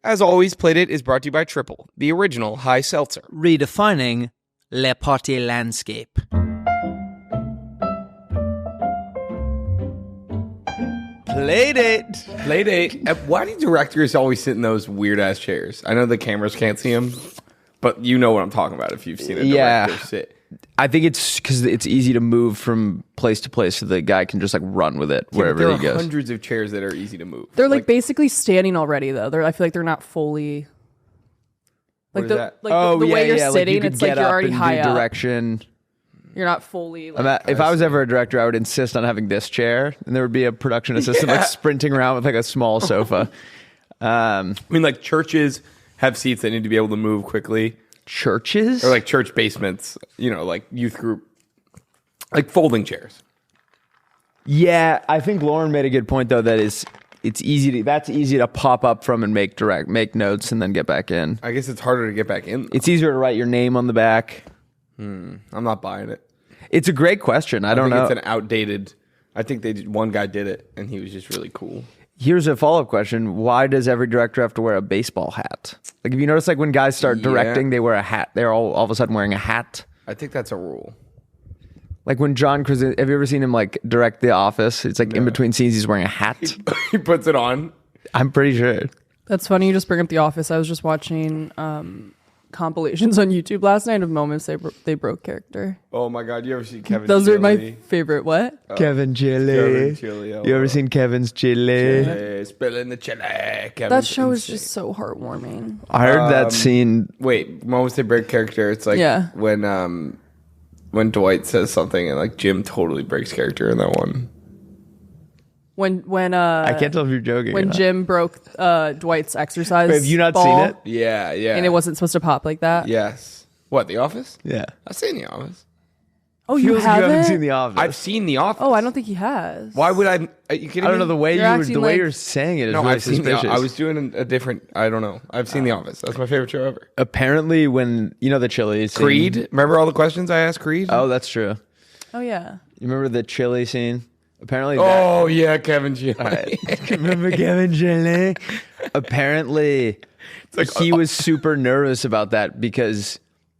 As always, Playdate is brought to you by Triple, the original high seltzer. Redefining le party landscape. Playdate. Why do directors always sit in those weird-ass chairs? I know the cameras can't see them, but you know what I'm talking about if you've seen a director sit. I think it's because it's easy to move from place to place so the guy can just like run with it wherever he goes. There are hundreds of chairs that are easy to move. They're like basically standing already though. I feel like they're not fully like the way you're sitting. It's like you're already high up. Direction. You're not fully. If I was ever a director, I would insist on having this chair, and there would be a production assistant like sprinting around with like a small sofa. I mean, like churches have seats that need to be able to move quickly. Churches? Or like church basements, like youth group, like folding chairs. Yeah, I think Lauren made a good point though. That's easy to pop up from and make notes and then get back in. I guess it's harder to get back in, though. It's easier to write your name on the back. I'm not buying it. It's a great question. I don't know. It's an outdated. I think one guy did it and he was just really cool. Here's a follow-up question. Why does every director have to wear a baseball hat? Like, if you notice, like, when guys start directing, they wear a hat. They're all of a sudden wearing a hat. I think that's a rule. Like, when John Krasinski... Have you ever seen him, like, direct The Office? It's, like, in between scenes, he's wearing a hat. He puts it on. I'm pretty sure. That's funny you just bring up The Office. I was just watching compilations on YouTube last night of moments they broke character. Oh, my God. You ever seen Kevin Those Chili? are my favorite. What? Kevin Chili. You ever seen Kevin's Chili? Spilling the chili. That show is just so heartwarming. I heard that scene. Wait, moments they break character. It's like when Dwight says something and like Jim totally breaks character in that one. When I can't tell if you're joking. When Jim broke Dwight's exercise Wait, have you not ball, seen it? Yeah. And it wasn't supposed to pop like that? Yes. What, The Office? Yeah. I've seen The Office. Oh, you haven't seen The Office? I've seen The Office. Oh, I don't think he has. Why would I? Are you kidding me? I don't know the way you're saying it is really I've suspicious. seen I was doing a different. I don't know. I've seen The Office. That's my favorite show ever. Apparently, when the chili scene, Creed. Remember all the questions I asked Creed? Oh, that's true. Oh yeah. You remember the chili scene? Apparently. Oh yeah, Kevin Chili. Remember Kevin Chili? Apparently, he was super nervous about that because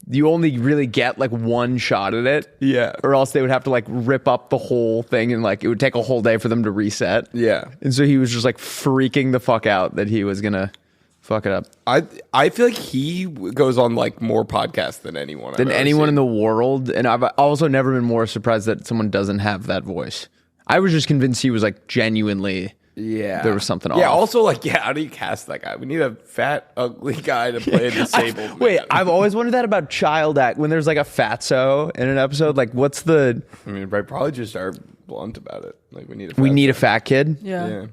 you only really get like one shot at it. Yeah. Or else they would have to like rip up the whole thing and like it would take a whole day for them to reset. Yeah. And so he was just like freaking the fuck out that he was gonna fuck it up. I feel like he goes on like more podcasts than anyone. Than anyone in the world. And I've also never been more surprised that someone doesn't have that voice. I was just convinced he was like genuinely. Yeah. There was something off. Yeah, also like, how do you cast that guy? We need a fat, ugly guy to play a disabled man. Wait, I've always wondered that about child act. When there's like a fatso in an episode, like what's the... I mean, I probably just are blunt about it. Like we need a fat kid? Yeah.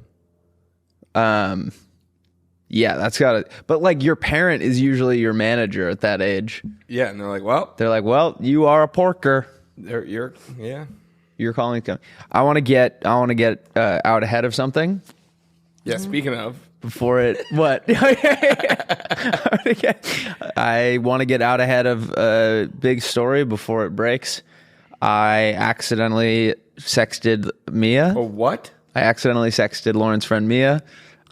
Yeah, that's got it. But like your parent is usually your manager at that age. Yeah, and they're like, well, you are a porker. You're calling it. I want to get out ahead of something. Yeah, speaking of. Before it, what? I want to get out ahead of a big story before it breaks. I accidentally sexted Mia. Oh, what? I accidentally sexted Lauren's friend Mia.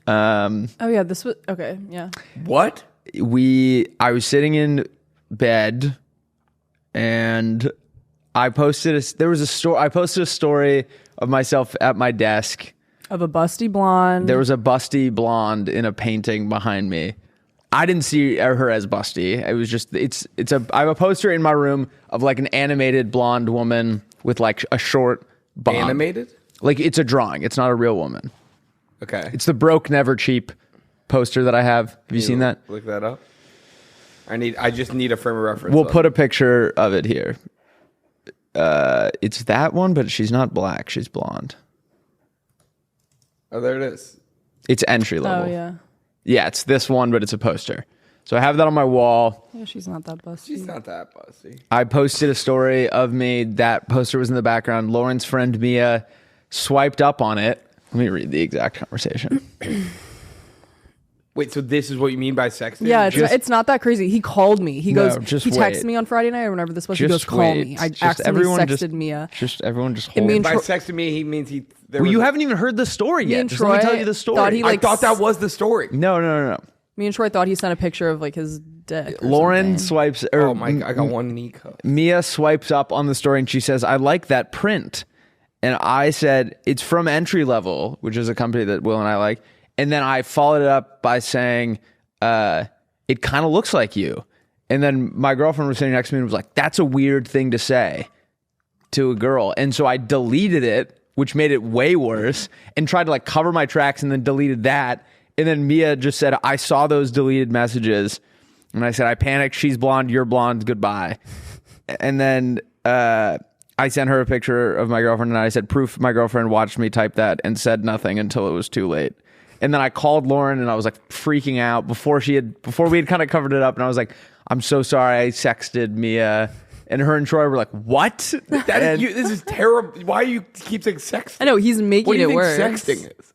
Oh yeah, this was okay. Yeah. What? I was sitting in bed, and I posted a story of myself at my desk. Of a busty blonde. There was a busty blonde in a painting behind me. I didn't see her as busty. It was just I have a poster in my room of like an animated blonde woman with like a short bob. Animated? Like it's a drawing. It's not a real woman. Okay. It's the broke never cheap poster that I have. Have you seen that? Look that up. I just need a frame of reference. We'll put a picture of it here. It's that one, but she's not black. She's blonde. Oh, there it is. It's entry level. Oh, yeah. Yeah, it's this one, but it's a poster. So I have that on my wall. Yeah, she's not that busty. I posted a story of me. That poster was in the background. Lauren's friend Mia swiped up on it. Let me read the exact conversation. Wait, so this is what you mean by sexting? Yeah, it's not that crazy. He called me. He texted me on Friday night or whenever this was. He goes, call me. I accidentally sexted Mia. Everyone just hold it. By sexting me, he means he... you haven't even heard the story yet. Just let me tell you the story. I thought that was the story. No. Me and Troy thought he sent a picture of like his dick. Lauren swipes. Oh my! I got one knee cut. Mia swipes up on the story and she says, "I like that print." And I said, "It's from Entry Level, which is a company that Will and I like." And then I followed it up by saying, "It kind of looks like you." And then my girlfriend was sitting next to me and was like, "That's a weird thing to say to a girl." And so I deleted it, which made it way worse, and tried to like cover my tracks and then deleted that. And then Mia just said, "I saw those deleted messages." And I said, "I panicked. She's blonde. You're blonde. Goodbye." And then I sent her a picture of my girlfriend and I said, "Proof my girlfriend watched me type that," and said nothing until it was too late. And then I called Lauren and I was like freaking out before we had kind of covered it up. And I was like, "I'm so sorry. I sexted Mia." And her and Troy were like, "What?" This is terrible. Why do you keep saying sexting? I know, he's making What do you it think worse. sexting is?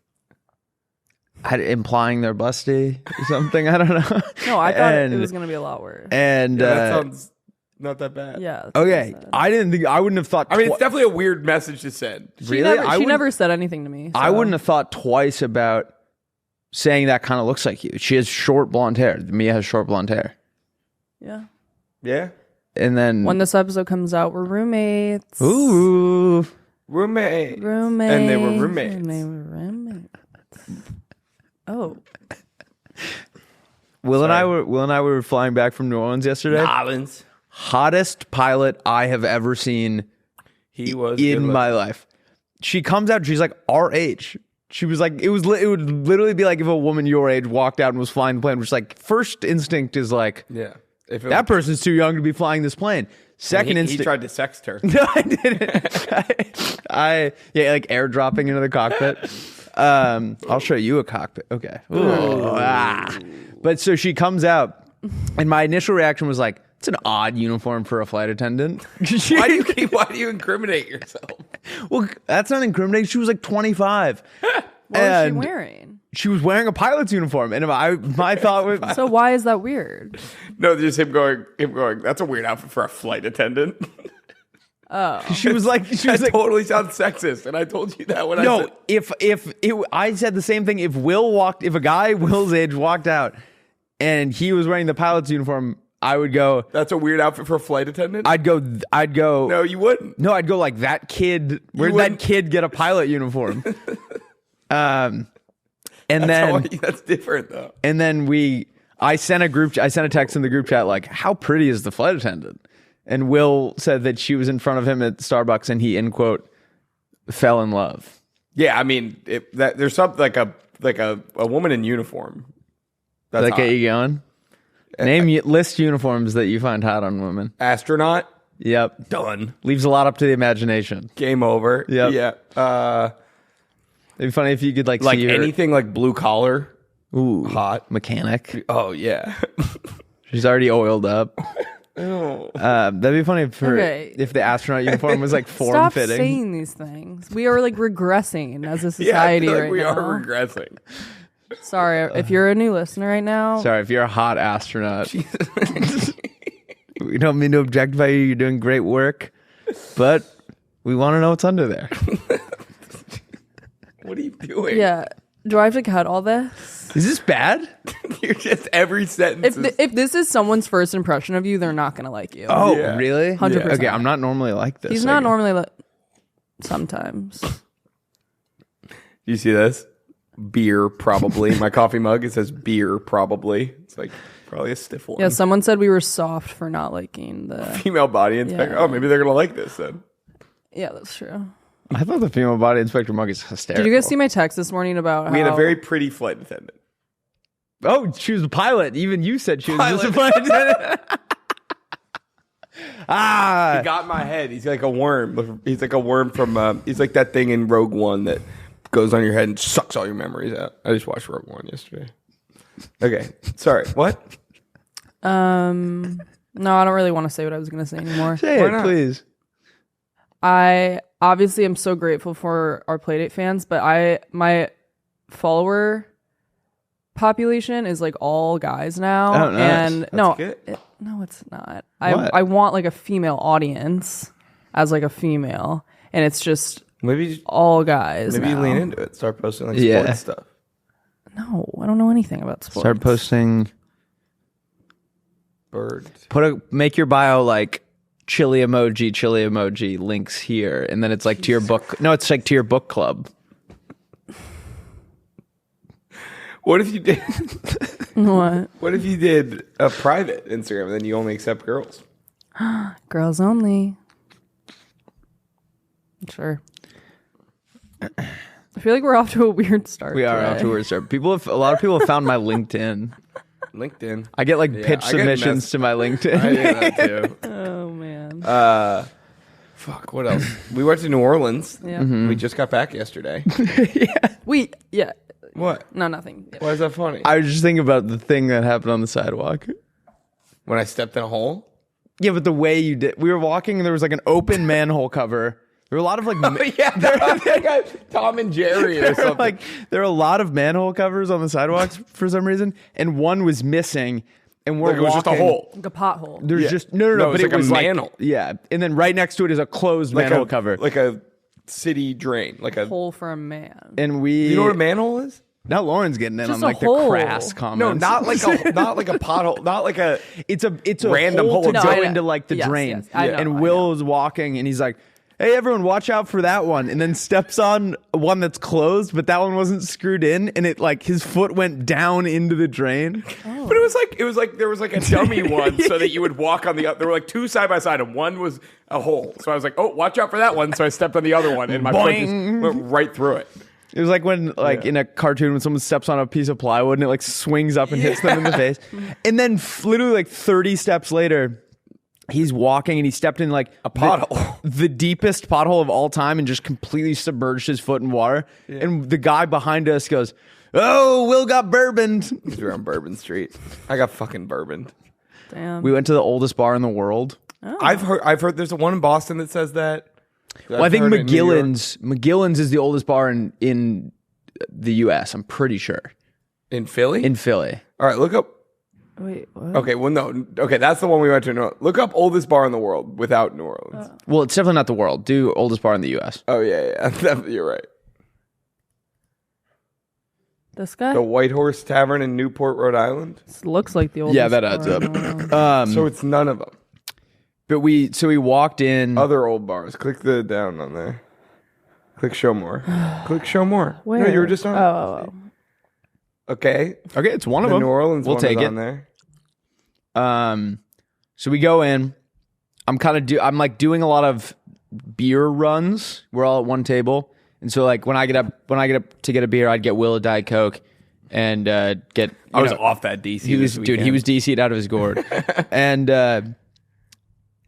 Implying they're busty or something. I don't know. No, I thought it was going to be a lot worse. And that sounds not that bad. Yeah. okay. I wouldn't have thought. I mean, it's definitely a weird message to send. She never said anything to me. So. I wouldn't have thought twice about saying that kind of looks like you. She has short blonde hair. Mia has short blonde hair. Yeah. Yeah. And then when this episode comes out, we're roommates. Ooh. Roommates. And they were roommates. Oh. Will and I were flying back from New Orleans yesterday. Orleans. Hottest pilot I have ever seen. He was in my life. She comes out. She's like our age. She was like, it would literally be like if a woman your age walked out and was flying the plane, which like first instinct is like, yeah, that person's too young to be flying this plane. Second instinct, he tried to sext her. No, I didn't. I like airdropping into the cockpit. I'll show you a cockpit. Okay. But so she comes out, and my initial reaction was like, it's an odd uniform for a flight attendant. Why do you incriminate yourself? Well, that's not incriminating. She was like 25. What was she wearing? She was wearing a pilot's uniform, and my thought was, so why is that weird? No, just him going. That's a weird outfit for a flight attendant. Oh, she was like, totally sounds sexist, and I told you that when I said. I said the same thing. If a guy Will's age walked out, and he was wearing the pilot's uniform, I would go, that's a weird outfit for a flight attendant? I'd go. No, you wouldn't. No, I'd go like that kid. Where'd that kid get a pilot uniform? And that's different though. And then I sent a text in the group chat like, how pretty is the flight attendant? And Will said that she was in front of him at Starbucks and he, end quote, fell in love. Yeah, I mean, there's something like a woman in uniform. That's that get you going? List uniforms that you find hot on women. Astronaut. Yep. Done. Leaves a lot up to the imagination. Game over. Yep. Yeah. It'd be funny if you could see her. Anything like blue collar. Ooh. Hot. Mechanic. Oh, yeah. She's already oiled up. Oh. That'd be funny if the astronaut uniform was like form-fitting. Stop saying these things. We are like regressing as a society right now. We are regressing. Sorry, if you're a new listener right now. Sorry, if you're a hot astronaut. We don't mean to objectify you. You're doing great work. But we want to know what's under there. What are you doing? Yeah. Do I have to cut all this? Is this bad? You're just every sentence. If this is someone's first impression of you, they're not going to like you. Oh, yeah. Really? 100%. Okay, I'm not normally like this. He's not normally sometimes. You see this? Beer, probably. My coffee mug, it says beer, probably. It's like probably a stiff one. Yeah, someone said we were soft for not liking the female body inspector. Yeah. Oh, maybe they're going to like this then. Yeah, that's true. I thought the female body inspector mug is hysterical. Did you guys see my text this morning about We had a very pretty flight attendant. Oh, she was a pilot. Even you said she was just a flight attendant. He got in my head. He's like a worm. He's like a worm from, he's like that thing in Rogue One that goes on your head and sucks all your memories out. I just watched Rogue One yesterday. Okay. Sorry. What? No, I don't really want to say what I was going to say anymore. Say it, please. I obviously am so grateful for our Playdate fans, but my follower population is like all guys now. Oh, nice. And That's no, it's not. I want like a female audience as like a female, and it's just Maybe all guys. Maybe now. you lean into it. Start posting like sports stuff. No, I don't know anything about sports. Start posting. Birds. Make your bio like chili emoji links here, and then it's like to your book. No, it's like to your book club. What if you did? What? What if you did a private Instagram and then you only accept girls? Girls only. Sure. I feel like we're off to a weird start. We are today. off to a weird start. A lot of people have found my LinkedIn. LinkedIn. I get like pitch I get submissions to my LinkedIn. I do that too. Oh man. Fuck. What else? We went to New Orleans. Yeah. We just got back yesterday. Yeah. What? No, nothing. Yeah. Why is that funny? I was just thinking about the thing that happened on the sidewalk. When I stepped in a hole. Yeah, but the way you did, we were walking and there was like an open manhole cover. There were a lot of like, Tom and Jerry or something. like there were a lot of manhole covers on the sidewalks for some reason, and one was missing. And we're Like it was just a walking- hole. Like a pothole. There's just no, No, but it was like a manhole. yeah, and then right next to it is a closed manhole cover, Like a city drain. Like a. Hole for a man. and we. You know what a manhole is? Now Lauren's getting in Just on a like the hole. crass comments. No, not like a pothole. Not like a. it's a Random hole hole. to No, go I know. into like the Yes, drain. yes, I know, and I Will know. was walking, and he's like, "Hey, everyone, watch out for that one!" And then steps on one that's closed, but that one wasn't screwed in, and it like his foot went down into the drain. But it was like there was like a dummy one so that you would walk on the other. There were like two side by side, and one was a hole. So I was like, oh, watch out for that one. So I stepped on the other one, and my foot just Boing. went right through it. It was like when, like in a cartoon, when someone steps on a piece of plywood and it like swings up and hits them in the face. And then literally like 30 steps later, he's walking and he stepped in like A pothole. the deepest pothole of all time, and just completely submerged his foot in water. And the guy behind us goes, "Oh, Will got bourboned." We were on Bourbon Street. I got fucking bourboned. Damn. We went to the oldest bar in the world. I've heard there's one in Boston that says that. Well, I think I've heard it in New York. McGillen's is the oldest bar in the U.S. I'm pretty sure. In Philly. In Philly. All right, look up. Wait, what? Okay, well, no. Okay, that's the one we went to. Look up oldest bar in the world without New Orleans. Well, it's definitely not the world. Do oldest bar in the U.S. Oh, yeah. You're right. This guy? The White Horse Tavern in Newport, Rhode Island. This looks like the oldest. Yeah, that adds bar up. in the world. So it's none of them. But we walked in. Other old bars. Click the down on there. Click show more. Click show more. Where? No, you were just on. Oh. Okay. Okay, it's one of The them. New Orleans We'll one take is it. on there. So we go in. I'm like doing a lot of beer runs. We're all at one table, and so like when I get up to get a beer, I'd get Will a Diet Coke, and get. I was off that DC. He was DC'd out of his gourd, and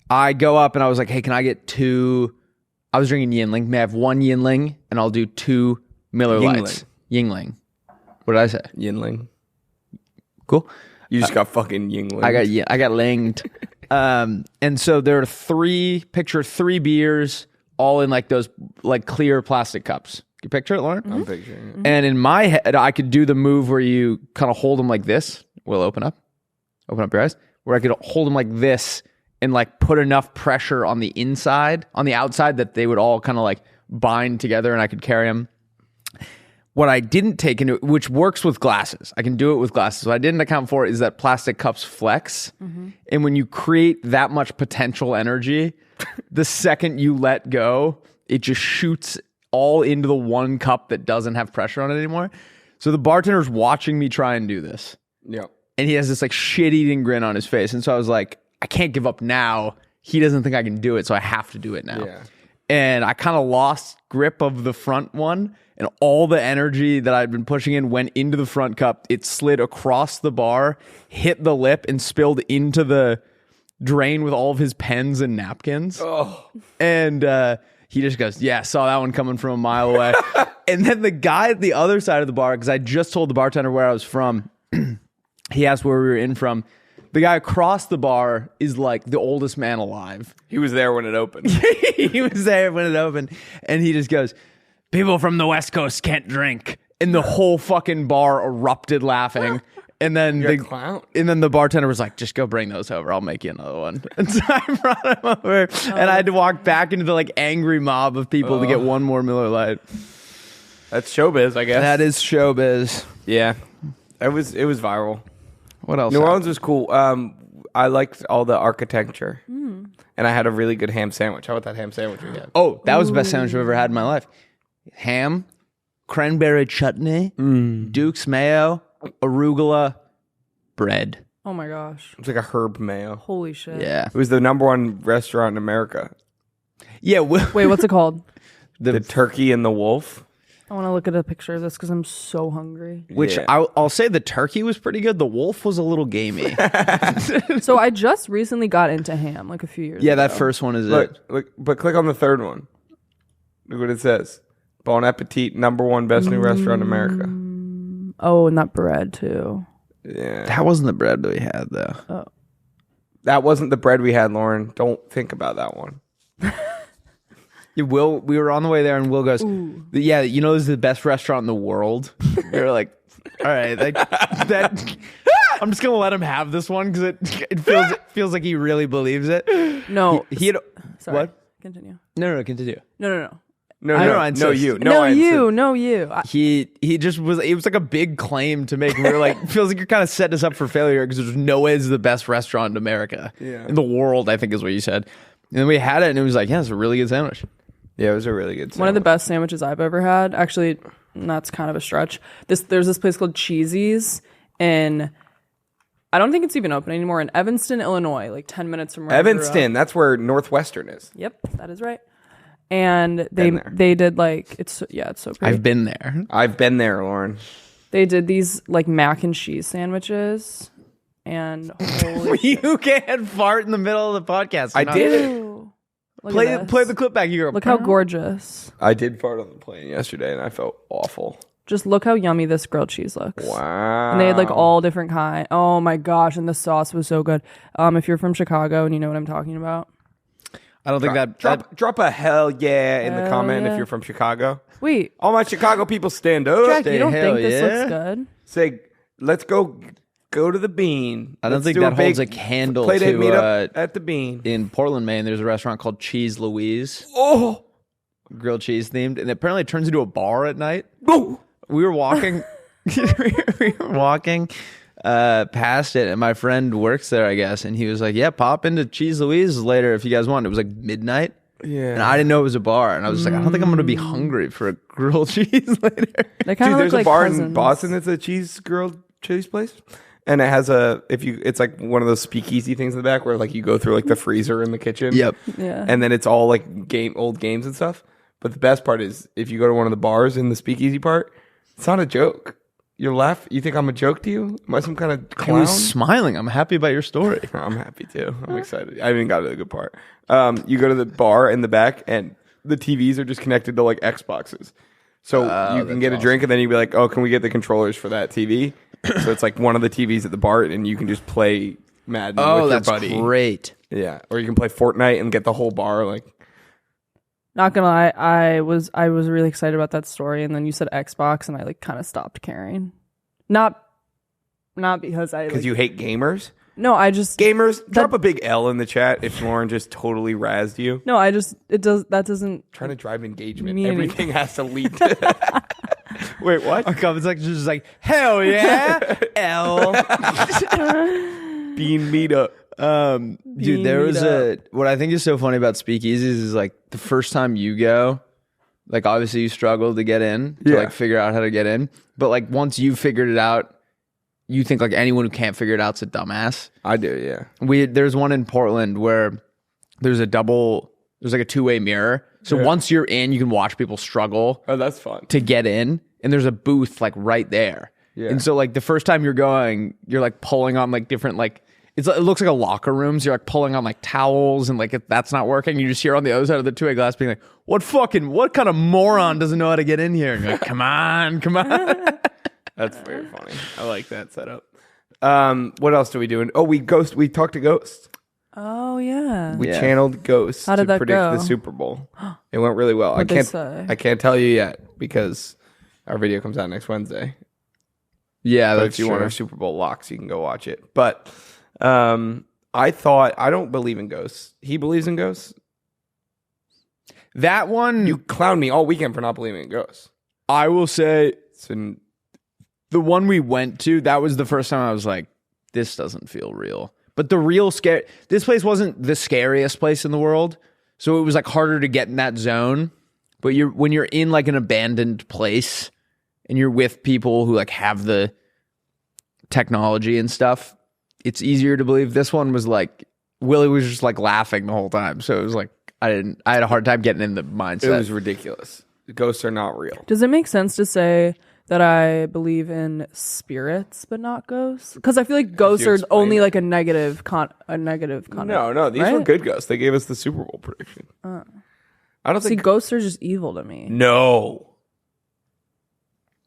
I go up and I was like, "Hey, can I get two?" I was drinking Yingling. May I have one Yingling, and I'll do two Miller Lights. Yingling. What did I say? Yingling. Cool. You just got fucking Yingling. I got langed. And so there are three beers all in like those like clear plastic cups. You picture it, Lauren? I'm picturing it. And in my head, I could do the move where you kind of hold them like this. We'll open up your eyes. Where I could hold them like this and like put enough pressure on the outside that they would all kind of like bind together and I could carry them. What I didn't take into, which works with glasses, I can do it with glasses. What I didn't account for is that plastic cups flex. And when you create that much potential energy, the second you let go, it just shoots all into the one cup that doesn't have pressure on it anymore. So the bartender's watching me try and do this. Yep. And he has this like shit-eating grin on his face. And so I was like, I can't give up now. He doesn't think I can do it, so I have to do it now. Yeah. And I kind of lost grip of the front one, and all the energy that I'd been pushing in went into the front cup. It slid across the bar, hit the lip, and spilled into the drain with all of his pens and napkins. Oh. And he just goes, "Yeah, saw that one coming from a mile away." And then the guy at the other side of the bar, because I just told the bartender where I was from, he asked where we were in from. The guy across the bar is like the oldest man alive. He was there when it opened. He was there when it opened, and he just goes, "People from the West Coast can't drink," and the whole fucking bar erupted laughing. And then You're a clown. And then the bartender was like, "Just go bring those over. I'll make you another one." And so I brought him over, and I had to walk back into the like angry mob of people to get one more Miller Lite. That's showbiz, I guess. That is showbiz. Yeah. It was viral. What else? New Orleans was cool. I liked all the architecture. And I had a really good ham sandwich. How about that ham sandwich we had? Oh, that was the best sandwich I've ever had in my life. Ham, cranberry chutney, Duke's mayo, arugula, bread. Oh my gosh. It's like a herb mayo. Holy shit. Yeah. It was the #1 restaurant in America. Yeah. Wait, what's it called? The Turkey and the Wolf. I want to look at a picture of this because I'm so hungry. Which Yeah. I'll say the turkey was pretty good. The wolf was a little gamey. So I just recently got into ham like a few years ago. Yeah, that first one is it. Look, but click on the third one. Look what it says. Bon Appetit, #1 best new restaurant in America. Oh, and that bread too. Yeah. That wasn't the bread that we had, though. Oh. That wasn't the bread we had, Lauren. Don't think about that one. Yeah, we were on the way there, and Will goes, "Yeah, you know, this is the best restaurant in the world." We were like, "All right, that." I'm just gonna let him have this one because it feels like he really believes it. No. He had Sorry. what? Continue. No, continue. No. No, I no, don't no, insist. you. No, I you. insist. No, you. He just was. It was like a big claim to make. We were like, feels like you're kind of setting us up for failure because there's no way it's the best restaurant in America, in the world. I think is what you said. And then we had it, and it was like, yeah, it's a really good sandwich. Yeah, it was a really good sandwich. One of the best sandwiches I've ever had. Actually, that's kind of a stretch. There's this place called Cheesy's in, I don't think it's even open anymore, in Evanston, Illinois, like 10 minutes from where I grew up. Evanston, that's where Northwestern is. Yep, that is right. And Been there. they did like it's so pretty. I've been there. I've been there, Lauren. They did these like mac and cheese sandwiches, and holy You can't fart in the middle of the podcast. I did. Ew. Look at this. Play the clip back. You go. Look how gorgeous. I did fart on the plane yesterday, and I felt awful. Just look how yummy this grilled cheese looks. Wow. And they had like all different kind. Oh my gosh, and the sauce was so good. If you're from Chicago and you know what I'm talking about. I don't think that Drop a hell yeah in the Hell comment yeah. if you're from Chicago. Wait, All my Chicago people stand up. Jack, you don't hell think this yeah. looks good? Say, let's go to the Bean. I don't Let's think do that holds big a candle Playdate to meetup at the Bean. in Portland, Maine. There's a restaurant called Cheese Louise, Oh, grilled cheese themed, and apparently it turns into a bar at night. oh. We were walking, past it, and my friend works there, I guess, and he was like, "Yeah, pop into Cheese Louise later if you guys want." It was like midnight. Yeah. And I didn't know it was a bar, and I was like, I don't think I'm gonna be hungry for a grilled cheese later. They kind Dude, of there's look like a bar cousins. in Boston that's a cheese grilled cheese place. And it has it's like one of those speakeasy things in the back where like you go through like the freezer in the kitchen. Yep. Yeah. And then it's all like old games and stuff. But the best part is if you go to one of the bars in the speakeasy part, it's not a joke. You're laughing. You think I'm a joke to you? Am I some kind of I clown? was smiling. I'm happy about your story. I'm happy too. I'm excited. I haven't even got to the good part. You go to the bar in the back and the TVs are just connected to like Xboxes. So you can get a drink and then you'd be like, oh, can we get the controllers for that TV? So it's like one of the TVs at the bar and you can just play Madden with your that's buddy. great. Yeah. Or you can play Fortnite and get the whole bar like. Not gonna lie, I was really excited about that story, and then you said Xbox, and I like kind of stopped caring. Not because I Because like, you hate gamers? no, I just Gamers, drop a big L in the chat if Lauren just totally razzed you. no, I just that doesn't Trying to drive engagement. Me Everything has to lead to. Wait, what? Our comment section is just like, hell yeah, L. Bean meetup. Dude, there was what I think is so funny about speakeasies is like the first time you go, like obviously you struggle to get in, to like figure out how to get in. But like once you figured it out, you think like anyone who can't figure it out's a dumbass. I do, yeah. There's one in Portland where there's like a two-way mirror. So once you're in, you can watch people struggle Oh, that's fun. to get in, and there's a booth like right there. Yeah. And so like the first time you're going, you're like pulling on like different like it looks like a locker room. So you're like pulling on like towels, and like if that's not working, you just hear on the other side of the two-way glass being like, what kind of moron doesn't know how to get in here? And you're like, come on. That's very funny. I like that setup. What else do we do? Oh, we talked to Ghost. Oh yeah. We channeled Ghost How did to that predict go? the Super Bowl. It went really well. What'd they say? I can't tell you yet because our video comes out next Wednesday. Yeah, But that's if you true. want our Super Bowl locks, you can go watch it. But I don't believe in ghosts. He believes in ghosts. That one, You clowned me all weekend for not believing in ghosts. I will say So, the one we went to, that was the first time I was like, this doesn't feel real. But the real scare, this place wasn't the scariest place in the world. So it was like harder to get in that zone. But when you're in like an abandoned place and you're with people who like have the technology and stuff, it's easier to believe. This one was like, Willie was just like laughing the whole time. So it was like, I had a hard time getting in the mindset. it was ridiculous. Ghosts are not real. Does it make sense to say that I believe in spirits but not ghosts? Because I feel like ghosts are explain only it. like a negative connotation. No, these were good ghosts. They gave us the Super Bowl prediction. I don't See, think. ghosts are just evil to me. No.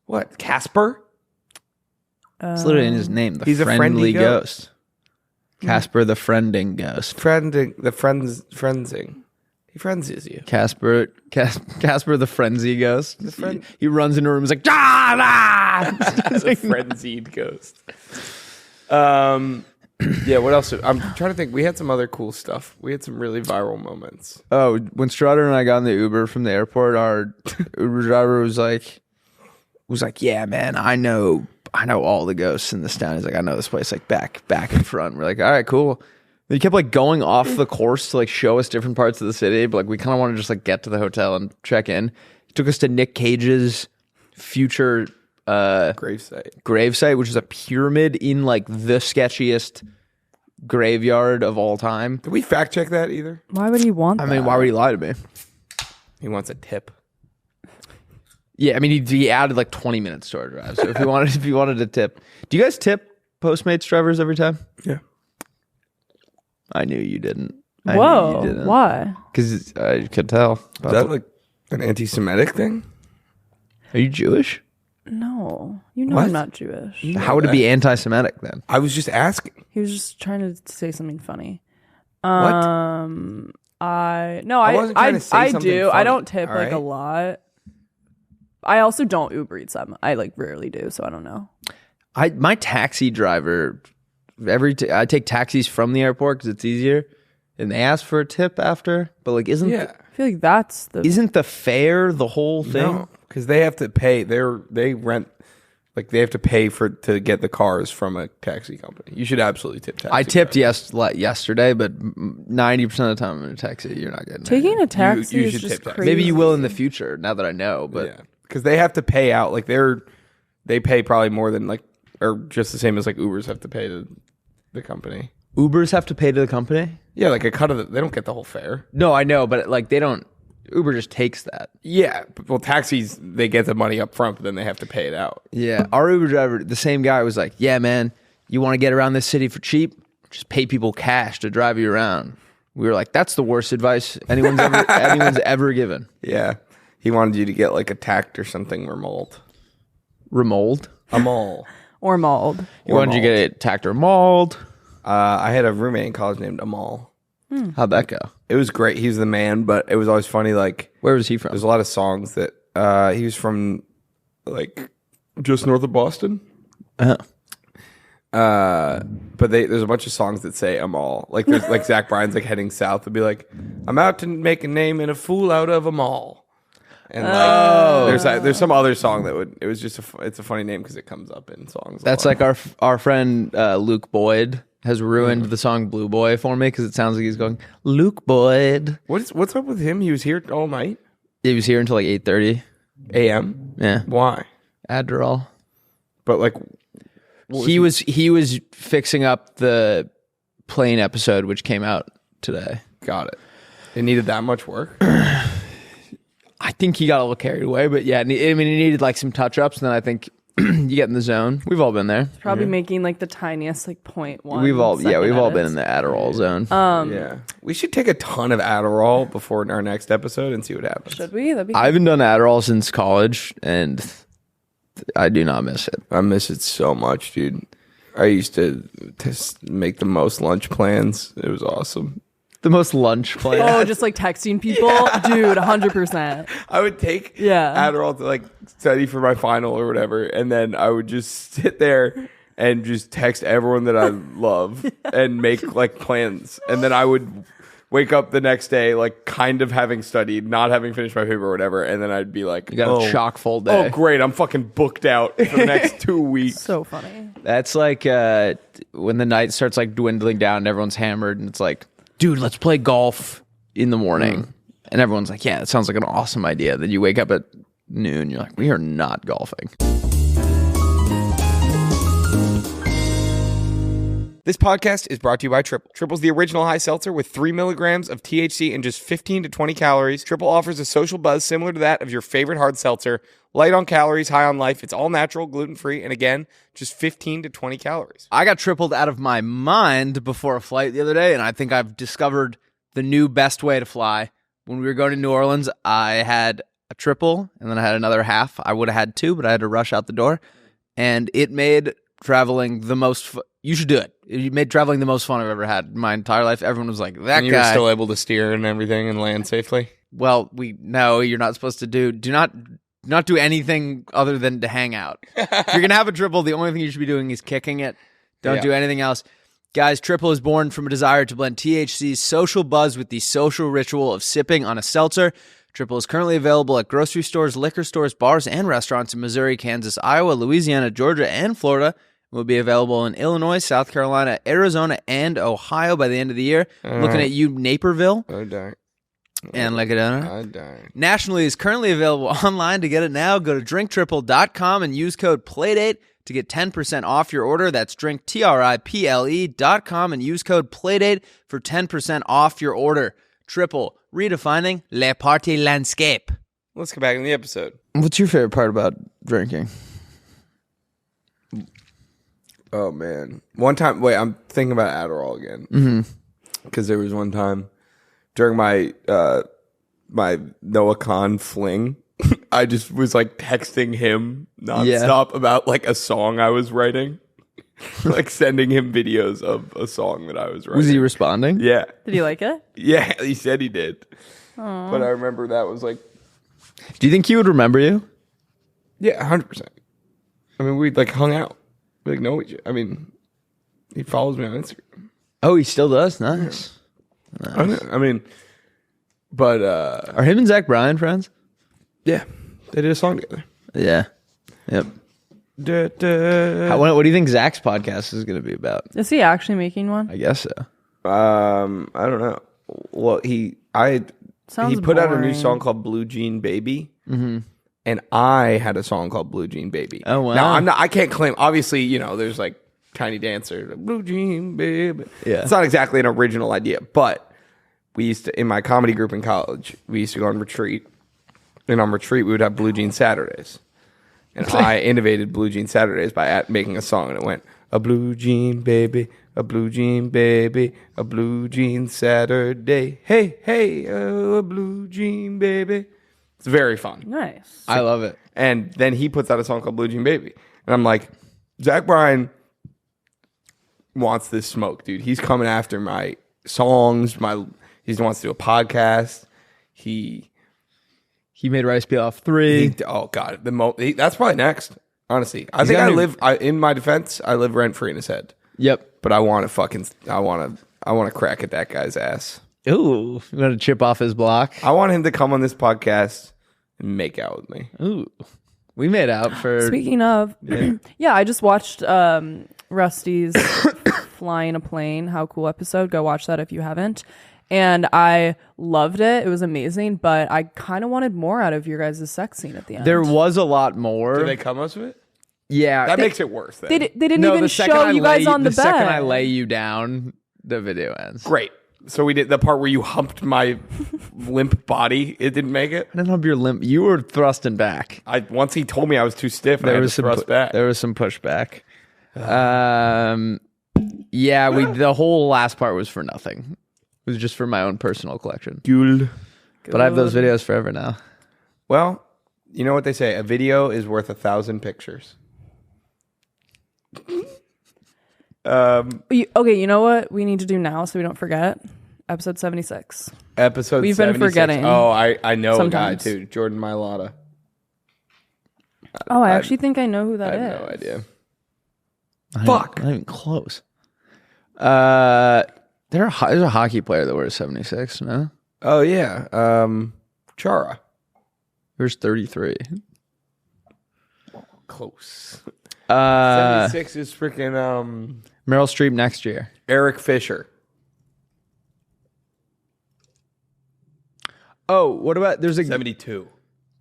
What? Casper? It's literally in his name. He's a friendly ghost. Casper the friending ghost. Friendsing. He friendsies you. Casper the frenzy ghost. He runs into a room. He's like, ah! It's a frenzied ghost. Yeah, what else? I'm trying to think. We had some other cool stuff. We had some really viral moments. Oh, when Strutter and I got in the Uber from the airport, our Uber driver was like, yeah, man, I know all the ghosts in this town. He's like, I know this place like back and front. We're like, all right, cool. He kept like going off the course to like show us different parts of the city, but like we kind of want to just like get to the hotel and check in. He took us to Nick Cage's future gravesite, which is a pyramid in like the sketchiest graveyard of all time. Did we fact check that either? Why would he want that? I mean, why would he lie to me? He wants a tip. Yeah, I mean, he added like 20 minutes to our drive. So if you wanted to tip, do you guys tip Postmates drivers every time? Yeah. I knew you didn't. Whoa, why? Because I could tell. Is that like an anti-Semitic thing? Are you Jewish? No, you know What? I'm not Jewish. How would it be anti-Semitic then? I was just asking. He was just trying to say something funny. What? I wasn't trying to say I something do. I funny, don't tip all like a right? lot. I also don't Uber Eats them. I like rarely do, so I don't know. My taxi driver, I take taxis from the airport because it's easier, and they ask for a tip after. But like, isn't I feel like that's the isn't the fare the whole thing? No, because they have to pay. They rent. Like they have to pay to get the cars from a taxi company. You should absolutely tip taxi. I tipped yesterday, but 90% of the time I'm in a taxi. You're not getting taking it. a taxi you is should just tip taxi. crazy. Maybe you will in the future. Now that I know, but Yeah, because they have to pay out. Like they pay probably more than like, or just the same as like Ubers have to pay to the company. Ubers have to pay to the company. Yeah, like a cut of they don't get the whole fare. No, I know, but like they don't. Uber just takes that. Yeah, well, taxis they get the money up front, but then they have to pay it out. Yeah, our Uber driver, the same guy, was like, "Yeah, man, you want to get around this city for cheap? Just pay people cash to drive you around." We were like, "That's the worst advice anyone's ever given." Yeah, he wanted you to get like attacked or something or mauled. Remold. A maul. or mauled. You wanted you to get attacked or mauled. I had a roommate in college named Amal. How'd that go? It was great. He was the man, but it was always funny. Like, Where was he from? there's a lot of songs that he was from, like, just north of Boston. Uh-huh. But there's a bunch of songs that say Amal. Like, there's like Zach Bryan's like heading south would be like, I'm out to make a name and a fool out of Amal. And like, there's some other song that would. It was just it's a funny name because it comes up in songs. That's like our friend Luke Boyd has ruined the song Blue Boy for me because it sounds like he's going, Luke Boyd. What's up with him? He was here all night. He was here until like 8:30 a.m. Yeah. Why? Adderall. But like, He was fixing up the plane episode which came out today. Got it. It needed that much work. I think he got a little carried away, but yeah, I mean, it needed like some touch-ups, and then I think you get in the zone. We've all been there. Probably making like the tiniest like 0.1. We've all been edits. in the Adderall zone. Yeah. We should take a ton of Adderall before our next episode and see what happens. Should we? That'd be I haven't done Adderall since college, and I do not miss it. I miss it so much, dude. I used to make the most lunch plans. It was awesome. The most lunch play. Oh, just like texting people? Dude, 100%. I would take Yeah. Adderall to like study for my final or whatever, and then I would just sit there and just text everyone that I love and make like plans. And then I would wake up the next day, like kind of having studied, not having finished my paper or whatever, and then I'd be like, You got a chock full day. Oh, great. I'm fucking booked out for the next 2 weeks. So funny. That's like when the night starts like dwindling down and everyone's hammered and it's like, dude, let's play golf in the morning. And everyone's like, yeah, it sounds like an awesome idea. Then you wake up at noon, you're like, we are not golfing. This podcast is brought to you by Triple. Triple's the original high seltzer with 3 milligrams of THC and just 15 to 20 calories. Triple offers a social buzz similar to that of your favorite hard seltzer. Light on calories, high on life. It's all natural, gluten-free, and again, just 15 to 20 calories. I got tripled out of my mind before a flight the other day, and I think I've discovered the new best way to fly. When we were going to New Orleans, I had a triple, and then I had another half. I would have had 2, but I had to rush out the door, and it made traveling the most you should do it. It made traveling the most fun I've ever had in my entire life. Everyone was like, that and guy. You were still able to steer and everything and land safely? Well, no, you're not supposed to do not do anything other than to hang out. If you're going to have a triple, the only thing you should be doing is kicking it. Don't do anything else. Guys, Triple is born from a desire to blend THC's social buzz with the social ritual of sipping on a seltzer. Triple is currently available at grocery stores, liquor stores, bars, and restaurants in Missouri, Kansas, Iowa, Louisiana, Georgia, and Florida. It will be available in Illinois, South Carolina, Arizona, and Ohio by the end of the year. Looking at you, Naperville. Oh, darn. And like it, Oh, darn. Nationally is currently available online. To get it now, go to drinktriple.com and use code Playdate to get 10% off your order. That's drinktriple.com and use code Playdate for 10% off your order. Triple, redefining le party landscape. Let's get back in the episode. What's your favorite part about drinking? Oh, man. One time, wait, I'm thinking about Adderall again. Because there was one time during my my Noah Khan fling, I just was like texting him nonstop about like a song I was writing. Like sending him videos of a song that I was writing. Was he responding? Yeah. Did he like it? Yeah, he said he did. Aww. But I remember that was like... Do you think he would remember you? Yeah, 100%. I mean, we like hung out. We like know each other. I mean, he follows me on Instagram. Oh, he still does? Nice. I mean, but... Are him and Zach Bryan friends? Yeah, they did a song together. Yeah. Yep. What do you think Zach's podcast is going to be about? Is he actually making one? I guess so. I don't know. Well, he put out a new song called Blue Jean Baby, and I had a song called Blue Jean Baby. Oh wow! Now I can't claim. Obviously, you know, there's like Tiny Dancer, Blue Jean Baby. Yeah, it's not exactly an original idea, but we used to in my comedy group in college. We used to go on retreat, and on retreat we would have Blue Jean Saturdays. And I innovated Blue Jean Saturdays by making a song, and it went, a blue jean baby, a blue jean baby, a blue jean Saturday. Hey, hey, a blue jean baby. It's very fun. Nice. I love it. And then he puts out a song called Blue Jean Baby. And I'm like, Zach Bryan wants this smoke, dude. He's coming after my songs. He wants to do a podcast. He made Rice Pilaf 3. Oh God, that's probably next. Honestly, I think in my defense, I live rent free in his head. Yep. But I want to crack at that guy's ass. Ooh, you want to chip off his block? I want him to come on this podcast and make out with me. Ooh, we made out for. Speaking of, yeah, I just watched Rusty's Flying a Plane. How cool episode. Go watch that if you haven't. And I loved it. It was amazing, but I kind of wanted more out of your guys' sex scene at the end. There was a lot more. Did they come us with it? Yeah. That makes it worse then. They didn't even show you guys on the bed. The second I lay you down, the video ends. Great. So we did the part where you humped my limp body. It didn't make it? I didn't hump your limp. You were thrusting back. Once he told me I was too stiff, and I had to thrust back. There was some pushback. Yeah, the whole last part was for nothing. It was just for my own personal collection. Cool. But I have those videos forever now. Well, you know what they say? A video is worth 1,000 pictures. Okay, you know what we need to do now so we don't forget? Episode 76. Episode We've 76. been forgetting. Oh, I know sometimes. a guy too. Jordan Mailata. Oh, I actually think I know who that is. I have no idea. Fuck. Not even close. There's a hockey player that wears 76, no? Oh, yeah. Chara. There's 33. Close. 76 76 is freaking Meryl Streep next year. Eric Fisher. Oh, what about 72.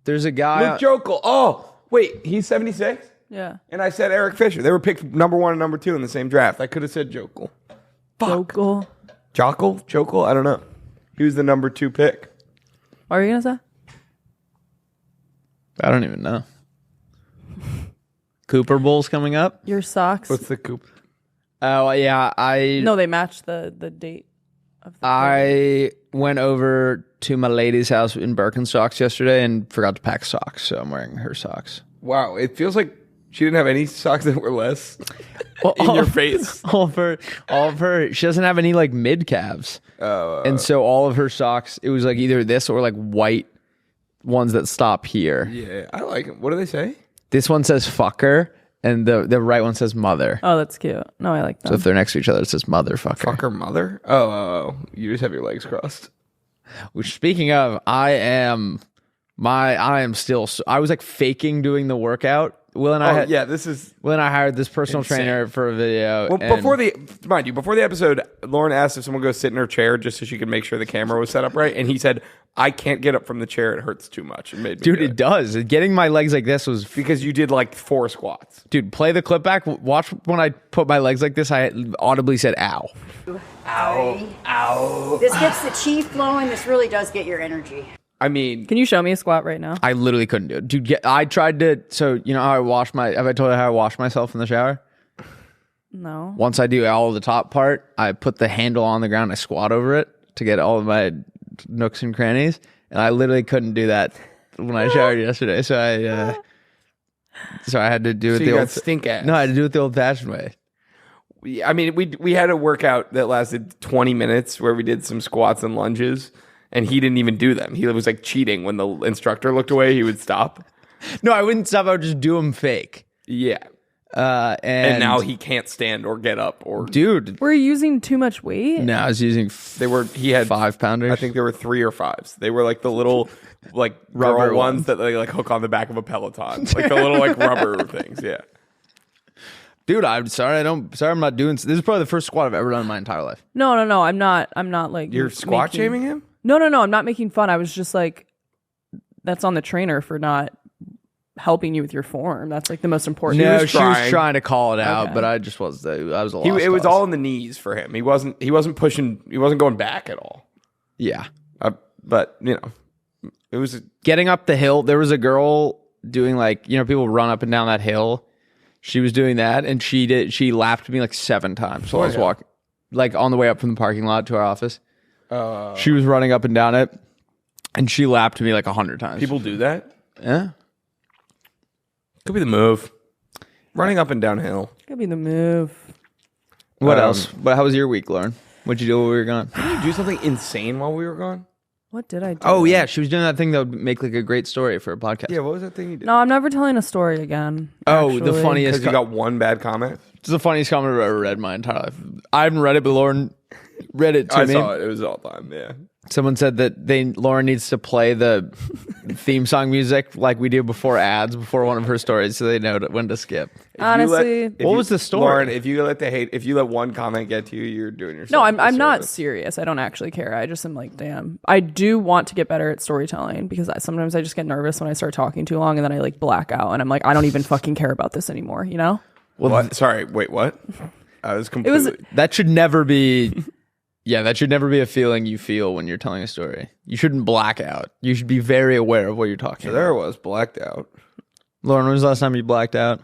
There's a guy. Luke Jokel. Oh, wait, he's 76? Yeah. And I said Eric Fisher. They were picked number 1 and number 2 in the same draft. I could have said Jokel. Fuck. Jokel? I don't know. He was the number 2 pick. What were you gonna say? I don't even know. Cooper Bowl's coming up. Your socks? What's the Coop? Oh yeah, No, they match the date of the I went over to my lady's house in Birkenstocks yesterday and forgot to pack socks, so I'm wearing her socks. Wow, it feels like she didn't have any socks that were less in your face. All of her. She doesn't have any like mid calves, and so all of her socks. It was like either this or like white ones that stop here. Yeah, I like it. What do they say? This one says fucker, and the right one says mother. Oh, that's cute. No, I like that. So if they're next to each other, it says motherfucker. Fucker mother? Oh, you just have your legs crossed. Which, speaking of, I was like faking doing the workout. Will and I hired this personal trainer for a video. Well, before the episode, Lauren asked if someone go sit in her chair just so she could make sure the camera was set up right, and he said, "I can't get up from the chair; it hurts too much." It made me dude, it does. Getting my legs like this was because you did like 4 squats. Dude, play the clip back. Watch when I put my legs like this. I audibly said, "Ow, ow, ow." This gets the chi flowing. This really does get your energy. I mean, can you show me a squat right now? I literally couldn't do it, dude. I tried to. So you know how have I told you how I wash myself in the shower? No. Once I do all of the top part, I put the handle on the ground. I squat over it to get all of my nooks and crannies, and I literally couldn't do that when I showered yesterday. So I had to do it the old stink ass. No, I had to do it the old-fashioned way. I mean, we had a workout that lasted 20 minutes where we did some squats and lunges. And he didn't even do them. He was like cheating. When the instructor looked away, he would stop. No, I wouldn't stop. I would just do them fake. Yeah. And now he can't stand or get up or. Dude, were you using too much weight? No, I was using. He had 5-pounders. I think there were 3 or 5s. They were like the little like rubber ones that they like hook on the back of a Peloton, like the little like rubber things. Yeah. Dude, I'm sorry. I'm not doing. This is probably the first squat I've ever done in my entire life. No. I'm not like. You're squat shaming him? No. I'm not making fun. I was just like, that's on the trainer for not helping you with your form. That's like the most important. No, she was trying to call it out, but I just was. I was a lost It was cause. all in the knees for him. He wasn't pushing. He wasn't going back at all. Yeah, but you know, it was getting up the hill. There was a girl doing like people run up and down that hill. She was doing that, and she lapped me like 7 times while I was walking, like on the way up from the parking lot to our office. She was running up and down it, and she lapped me like 100 times. People do that? Yeah. Could be the move. Running up and downhill. Could be the move. What else? But how was your week, Lauren? What'd you do while we were gone? Did you do something insane while we were gone? What did I do? Oh, yeah. She was doing that thing that would make like a great story for a podcast. Yeah, what was that thing you did? No, I'm never telling a story again. Oh, the actually. funniest. Because you got one bad comment? It's the funniest comment I've ever read in my entire life. I haven't read it, but Lauren read it to me. I saw it. It was all time, yeah. Someone said that Lauren needs to play the theme song music like we do before ads, before one of her stories, so they know when to skip. Honestly, what was the story? Lauren, if you let one comment get to you, you're doing yourself. No, I'm not serious. I don't actually care. I just am like, damn. I do want to get better at storytelling because sometimes I just get nervous when I start talking too long and then I like black out and I'm like, I don't even fucking care about this anymore, you know? Well, what? Sorry, wait, what? I was completely. That should never be. Yeah, that should never be a feeling you feel when you're telling a story. You shouldn't black out. You should be very aware of what you're talking about. There it was, blacked out. Lauren, when was the last time you blacked out?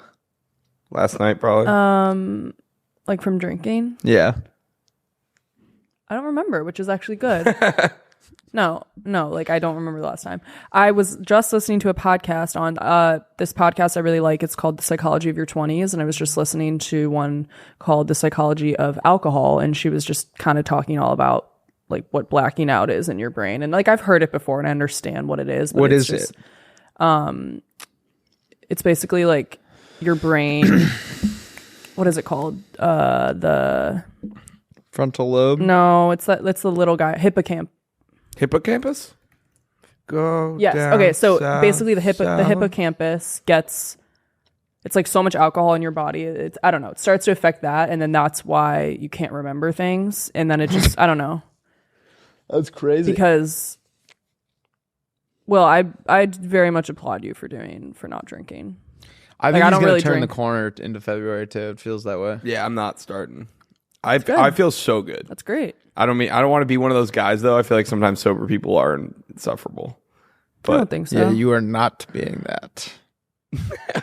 Last night, probably. Like from drinking? Yeah. I don't remember, which is actually good. No, like I don't remember the last time. I was just listening to a podcast on this podcast I really like. It's called The Psychology of Your 20s. And I was just listening to one called The Psychology of Alcohol. And she was just kind of talking all about like what blacking out is in your brain. And like I've heard it before and I understand what it is. But what is it? It's basically like your brain. What is it called? Frontal lobe? No, it's the little guy. Hippocampus? Go Yes. down Okay, so south, basically the south. hippocampus gets, it's like so much alcohol in your body. It's, I don't know. It starts to affect that, and then that's why you can't remember things. And then it just, I don't know. That's crazy. Because, well, I very much applaud you for not drinking. I think I he's don't gonna really turn drink. the corner into February too. It feels that way. Yeah, I'm not starting. good. I feel so good. That's great. I don't want to be one of those guys though. I feel like sometimes sober people are insufferable. I don't think so. Yeah, you are not being that.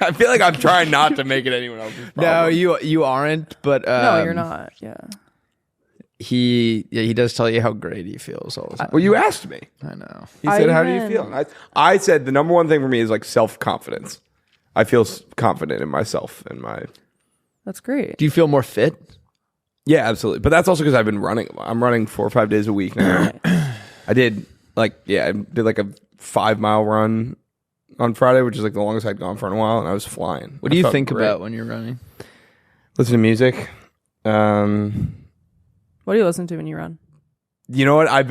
I feel like I'm trying not to make it anyone else's problem. No, you aren't. But no, you're not. Yeah. He does tell you how great he feels all the time. Well, you asked me. I know. He said, "How do you feel?" And I said the number one thing for me is like self-confidence. I feel confident in myself and my. That's great. Do you feel more fit? Yeah, absolutely. But that's also because I've been running. I'm running 4 or 5 days a week now. I did like a 5-mile run on Friday, which is like the longest I'd gone for in a while, and I was flying. What do you think about when you're running? Listen to music. What do you listen to when you run? You know what? I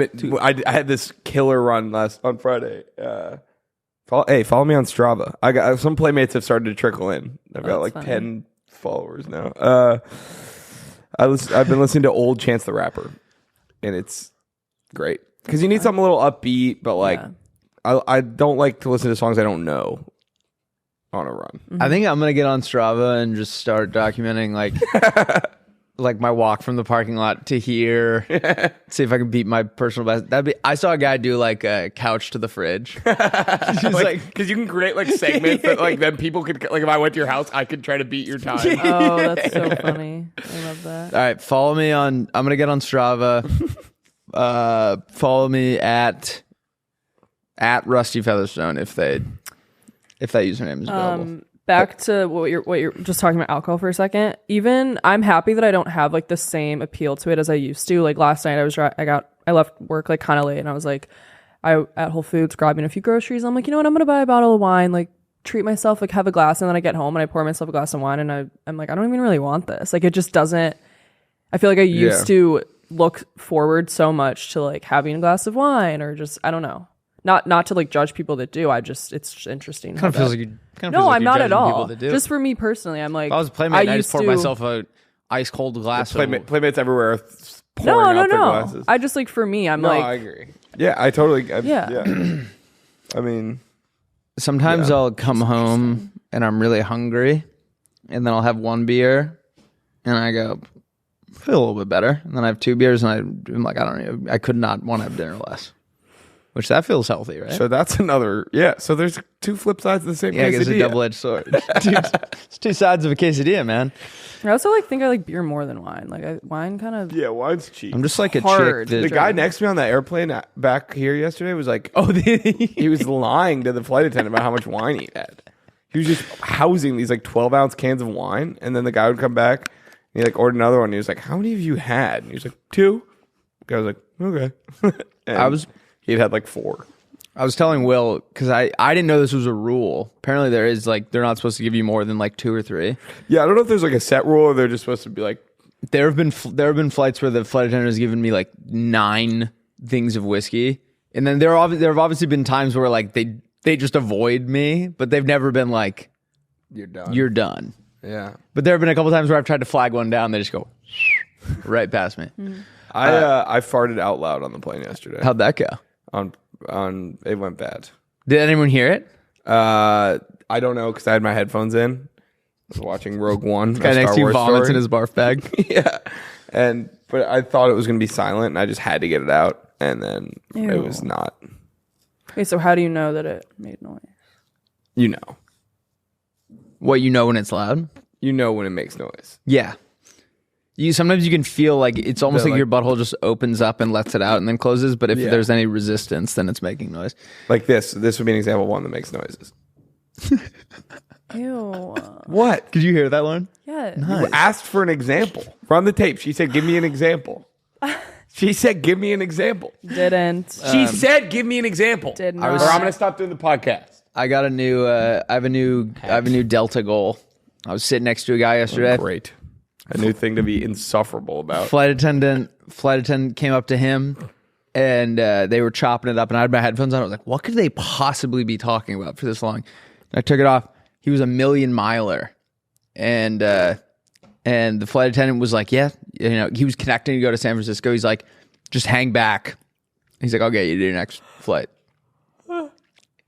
had this killer run on Friday. Follow me on Strava. I got some playmates have started to trickle in. I've got like funny. 10 followers now. I've been listening to old Chance the Rapper, and it's great because you need something a little upbeat, but like I don't like to listen to songs I don't know on a run. I think I'm gonna get on Strava and just start documenting like my walk from the parking lot to here. See if I can beat my personal best. I saw a guy do like a couch to the fridge. Because you can create like segments that like then people could like if I went to your house, I could try to beat your time. Oh, that's so funny. I love that. All right, follow me on. I'm gonna get on Strava. Follow me at Rusty Featherstone if that username is available. Back to what you're just talking about alcohol for a second. Even I'm happy that I don't have like the same appeal to it as I used to. Like last night I left work like kind of late and I was like at Whole Foods grabbing a few groceries. I'm like, you know what? I'm going to buy a bottle of wine, like treat myself, like have a glass. And then I get home and I pour myself a glass of wine and I'm like, I don't even really want this. Like it just doesn't, I feel like I used to look forward so much to like having a glass of wine or just, I don't know. Not to like judge people that do. It's just interesting. Kind of feels like you. No, I'm not at all. People that do. Just for me personally, I'm like. If I was a playmate, I just poured myself a ice cold glass. Playmates everywhere. No. Glasses. I just like for me, I'm like. I agree. Yeah, I totally. Yeah. I mean, sometimes I'll come home and I'm really hungry, and then I'll have one beer, and I go feel a little bit better, and then I have 2 beers, and I'm like, I could not want to have dinner less. Which that feels healthy, right? So that's another, So there's 2 flip sides of the same quesadilla. I guess a double-edged sword. It's 2 sides of a quesadilla, man. I also think I like beer more than wine. Like wine kind of. Yeah, wine's cheap. I'm just like a hard. chick. The guy next to me on that airplane back here yesterday was like, he was lying to the flight attendant about how much wine he had. He was just housing these like 12-ounce cans of wine, and then the guy would come back and he like ordered another one. And he was like, "How many have you had?" And he was like, 2. The guy was like, "Okay." He'd had like 4. I was telling Will because I didn't know this was a rule. Apparently there is like they're not supposed to give you more than like 2 or 3. Yeah, I don't know if there's like a set rule or they're just supposed to be like. There have been flights where the flight attendant has given me like 9 things of whiskey, and then there have obviously been times where like they just avoid me, but they've never been like You're done. You're done. Yeah. But there have been a couple times where I've tried to flag one down, they just go right past me. I farted out loud on the plane yesterday. How'd that go? On it went bad. Did anyone hear it? I don't know because I had my headphones in. I was watching Rogue One. Guy next to you vomits in his barf bag. Yeah, but I thought it was going to be silent, and I just had to get it out, and then it was not. Okay, so how do you know that it made noise? You know. What, you know when it's loud? You know when it makes noise. Yeah. Sometimes you can feel like it's almost like your butthole just opens up and lets it out and then closes. But if there's any resistance, then it's making noise. Like this. This would be an example of one that makes noises. Ew. What? Could you hear that, Lauren? Yeah. You asked for an example. Run the tape. She said, "Give me an example." She said, "Give me an example." Didn't. She said, "Give me an example." Did Or not. I'm going to stop doing the podcast. I got a new. I have a new Delta goal. I was sitting next to a guy yesterday. Great. a new thing to be insufferable about. Flight attendant came up to him, and they were chopping it up, and I had my headphones on. I was like, what could they possibly be talking about for this long? I took it off. He was a million miler, and the flight attendant was like, yeah, he was connecting to go to San Francisco. He's like, just hang back. He's like, I'll get you to your next flight.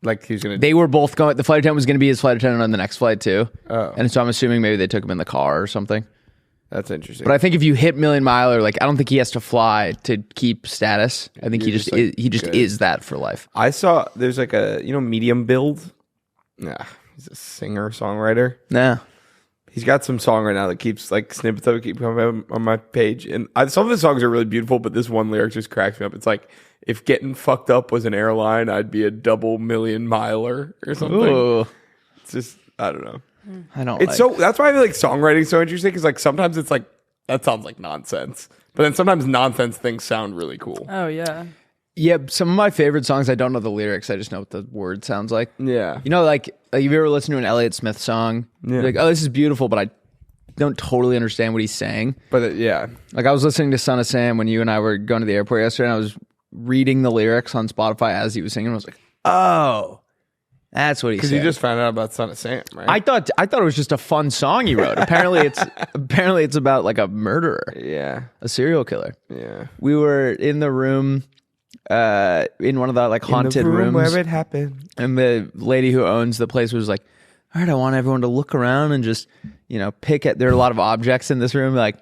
Like he was gonna. They were both going. The flight attendant was going to be his flight attendant on the next flight too. Oh. And so I'm assuming maybe they took him in the car or something. That's interesting. But I think if you hit million miler, like I don't think he has to fly to keep status. I think he just is that for life. I saw there's like a medium build. Nah, he's a singer songwriter. Nah. He's got some song right now that keeps like snippets of it keep coming on my page, and some of the songs are really beautiful, but this one lyric just cracks me up. It's like, if getting fucked up was an airline, I'd be a double million miler or something. Ooh. It's just, I don't know. I don't. It's so that's why I feel like songwriting is so interesting, because like sometimes it's like that sounds like nonsense, but then sometimes nonsense things sound really cool. Oh yeah. Yeah, some of my favorite songs, I don't know the lyrics. I just know what the word sounds like. Yeah. Like have you ever listened to an Elliott Smith song? Yeah. You're like, oh, this is beautiful, but I don't totally understand what he's saying. But yeah. Like I was listening to Son of Sam when you and I were going to the airport yesterday, and I was reading the lyrics on Spotify as he was singing. I was like, oh, that's what he said. Because you just found out about Son of Sam, right? I thought it was just a fun song he wrote. Apparently it's about like a murderer. Yeah. A serial killer. Yeah. We were in the room in one of the like haunted rooms where it happened. And the lady who owns the place was like, all right, I want everyone to look around and just, pick at, there are a lot of objects in this room, like,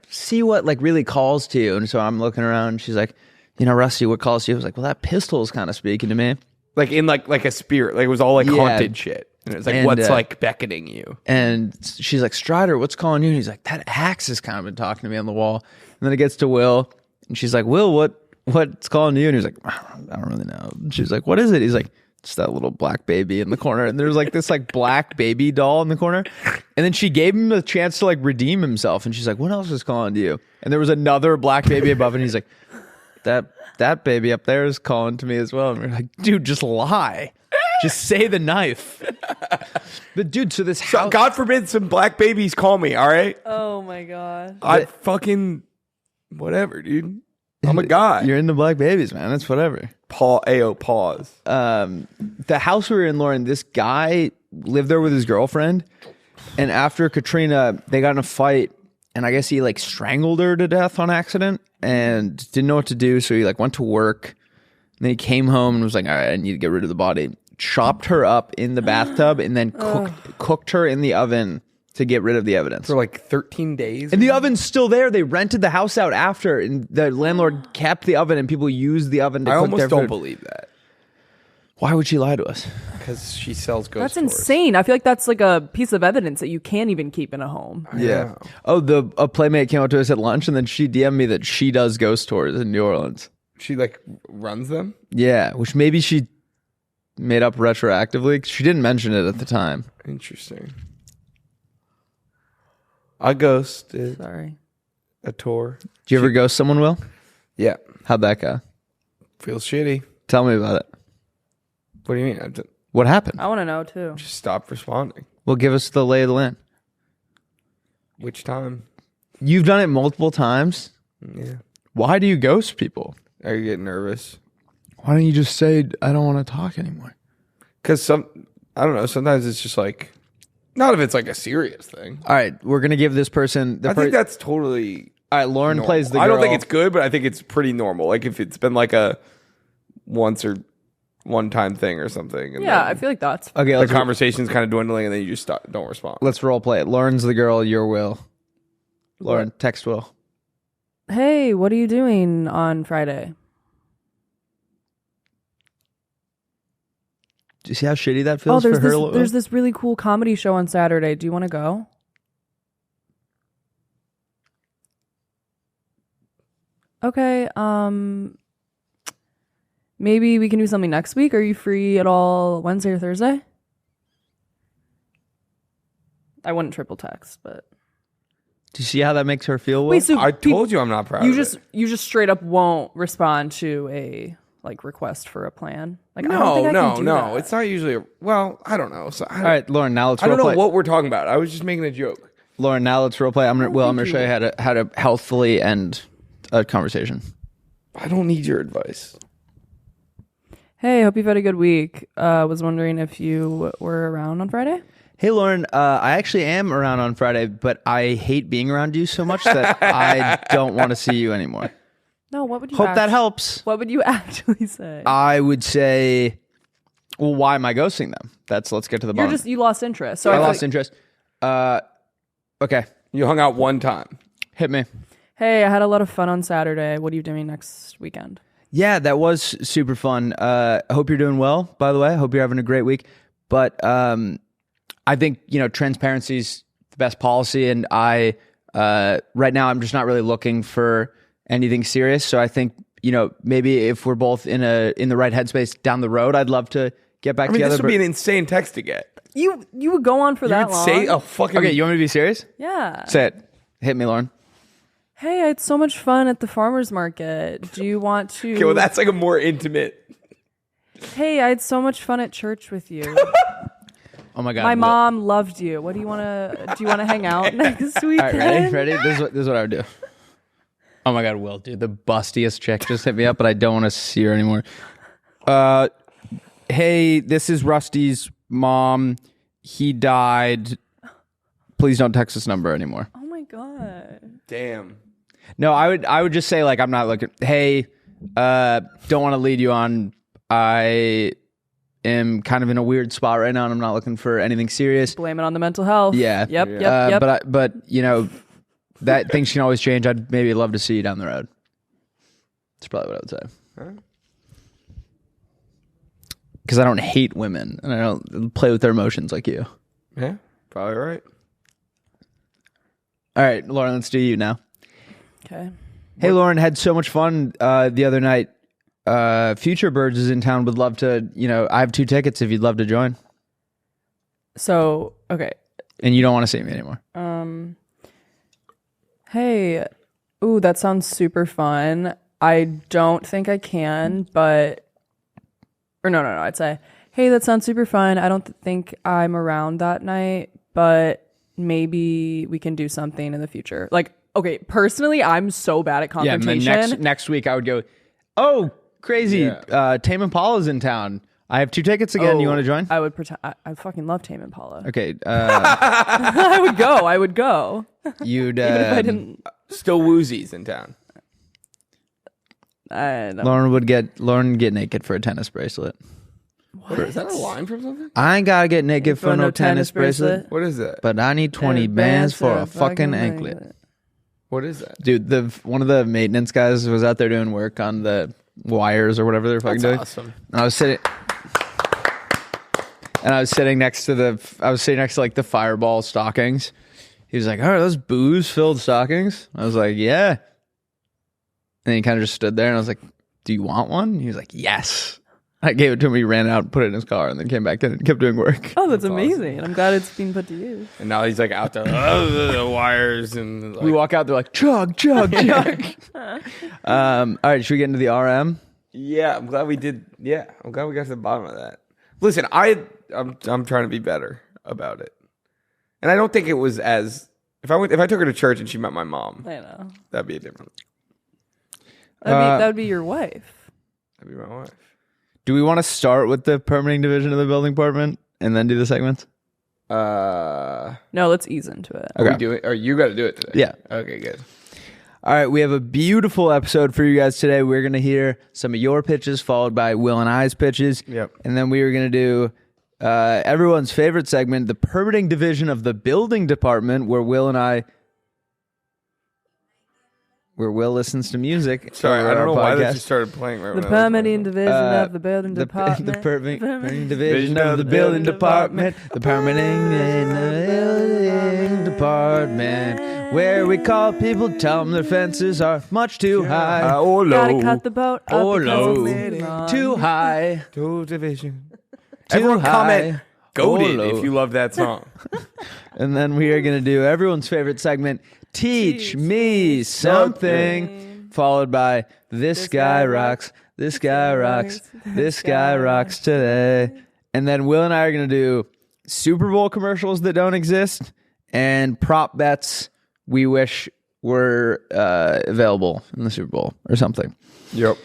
see what like really calls to you. And so I'm looking around and she's like, Rusty, what calls to you? I was like, well, that pistol is kind of speaking to me. Like in like a spirit, like it was all like haunted shit. And it was like, what's like beckoning you? And she's like, Strider, what's calling you? And he's like, that axe has kind of been talking to me on the wall. And then it gets to Will, and she's like, Will, what's calling to you? And he's like, I don't really know. And she's like, what is it? He's like, it's that little black baby in the corner. And there's like this like black baby doll in the corner. And then she gave him a chance to like redeem himself. And she's like, what else is calling to you? And there was another black baby above, and he's like, that baby up there is calling to me as well. And we're like, dude, just lie. Just say the knife. But dude, so this house, God forbid some black babies call me, all right? Oh my god. I fucking whatever, dude. I'm a guy. You're into black babies, man. That's whatever. Pause. The house we were in, Lauren, this guy lived there with his girlfriend. And after Katrina, they got in a fight. And I guess he like strangled her to death on accident and didn't know what to do. So he like went to work. And then he came home and was like, all right, I need to get rid of the body. Chopped her up in the bathtub and then cooked her in the oven to get rid of the evidence. For like 13 days? And the oven's still there. They rented the house out after, and the landlord kept the oven, and people used the oven to cook their food. I almost don't believe that. Why would she lie to us? Because she sells ghost That's tours. insane. I feel like that's like a piece of evidence that you can't even keep in a home. Yeah. Oh, a playmate came up to us at lunch, and then she DM'd me that she does ghost tours in New Orleans. She like runs them? Yeah, which maybe she made up retroactively. She didn't mention it at the time. Interesting. I ghosted Sorry. a tour. Did you ever ghost someone, Will? Yeah. How'd that go? Feels shitty. Tell me about it. What do you mean? I What happened? I want to know too. just stopped responding. Well, give us the lay of the land. Which time? You've done it multiple times. Yeah. Why do you ghost people? Are you getting nervous? Why don't you just say, I don't want to talk anymore? Because I don't know, sometimes it's just like, not if it's like a serious thing. All right, we're going to give this person... I think that's totally All right, Lauren normal. plays the girl. I don't think it's good, but I think it's pretty normal. Like if it's been like a once or one time thing or something. And Yeah, then I feel like that's Okay, the let's, conversation's kind of dwindling and then you just don't respond. let's role play it. Lauren's the girl, you're Will. Lauren, text Will. Hey, what are you doing on Friday? Do you see how shitty that feels for her? There's this really cool comedy show on Saturday. Do you want to go? Okay, maybe we can do something next week. Are you free at all Wednesday or Thursday? I wouldn't triple text, but Do you see how that makes her feel, Will? wait, so I told you I'm not proud of it. you just straight up won't respond to a like request for a plan. Like I don't think I can do that. It's not usually. Well, I don't know. So All right, Lauren, now let's I don't role know play. what we're talking about. I was just making a joke. Lauren, now let's role play. I'm gonna show you how to healthfully end a conversation. I don't need your advice. Hey, hope you've had a good week. Was wondering if you were around on Friday? Hey, Lauren, I actually am around on Friday, but I hate being around you so much that I don't want to see you anymore. No, what would you Hope that helps. What would you actually say? I would say, well, why am I ghosting them? Let's get to the bottom. You lost interest. So I lost interest. Okay. You hung out one time. Hit me. Hey, I had a lot of fun on Saturday. What are you doing next weekend? Yeah, that was super fun. I hope you're doing well, by the way. I hope you're having a great week. But I think, transparency is the best policy. And right now I'm just not really looking for anything serious. So I think, maybe if we're both in the right headspace down the road, I'd love to get back together. This would be an insane text to get. You would go on for that long? Say a fucking... Okay, you want me to be serious? Yeah. Say it. Hit me, Lauren. Hey, I had so much fun at the farmer's market. Do you want to... Okay, well, that's like a more intimate... Hey, I had so much fun at church with you. Oh my God. My mom loved you. What do you want to hang out next weekend? All right, ready? This is what I would do. Oh my God, Will, dude, the bustiest chick just hit me up, but I don't want to see her anymore. Hey, this is Rusty's mom. He died. Please don't text this number anymore. Oh my God. Damn. No, I would just say, like, I'm not looking. Hey, don't want to lead you on. I am kind of in a weird spot right now, and I'm not looking for anything serious. Blame it on the mental health. Yeah. Yep. But that things can always change. I'd maybe love to see you down the road. That's probably what I would say. Huh? Because I don't hate women, and I don't play with their emotions like you. Yeah, probably right. All right, Lauren, let's do you now. Okay. Hey, Lauren, had so much fun the other night. Future Birds is in town. Would love to, I have 2 tickets if you'd love to join. So, okay. And you don't want to see me anymore. Hey, ooh, that sounds super fun. I don't think I can, but... Or no, I'd say, hey, that sounds super fun. I don't think I'm around that night, but maybe we can do something in the future. Like, okay, personally, I'm so bad at confrontation. Yeah, next week I would go, oh, crazy. Yeah. Tame Impala's in town. I have 2 tickets again. You want to join? I would pretend. I fucking love Tame Impala. Okay. I would go. You'd... Even if I didn't... Still Woozies in town. Lauren get naked for a tennis bracelet. What? Is that a line from something? I ain't gotta get naked for no tennis bracelet. What is that? But I need 20 bands for a fucking anklet. What is that? Dude, one of the maintenance guys was out there doing work on the wires or whatever they're fucking doing. Awesome. And I was sitting next to like the Fireball stockings. He was like, "Oh, are those booze-filled stockings?" I was like, "Yeah." And he kind of just stood there, and I was like, "Do you want one?" He was like, "Yes." I gave it to him. He ran out and put it in his car, and then came back in and kept doing work. Oh, that's amazing. Awesome. I'm glad it's being put to use. And now he's like out there, the wires, and like, we walk out. They're like, chug, chug, chug. All right, should we get into the RM? Yeah, I'm glad we did. Yeah, I'm glad we got to the bottom of that. Listen, I'm trying to be better about it, and I don't think it was as if I took her to church and she met my mom. I know that'd be a different. That would be your wife. That'd be my wife. Do we want to start with the permitting division of the building department and then do the segments? No, let's ease into it. Okay. Or you got to do it today. Yeah. Okay, good. All right, we have a beautiful episode for you guys today. We're going to hear some of your pitches followed by Will and I's pitches. Yep. And then we are going to do everyone's favorite segment, the permitting division of the building department, where Will listens to music. Sorry, I don't know why that just started playing right the permitting division of the building department. The permitting division of the building department. The permitting department. Where we call people, tell them their fences are much too high. Or low. Gotta cut the boat up or low. It's Too high. Too division. Too Everyone high. comment goated Low. if you love that song. And then we are going to do everyone's favorite segment, Teach Me Something, followed by This Guy Rocks, This Guy Rocks, This Guy Rocks Today. And then Will and I are going to do Super Bowl commercials that don't exist and prop bets we wish were available in the Super Bowl or something. Yep.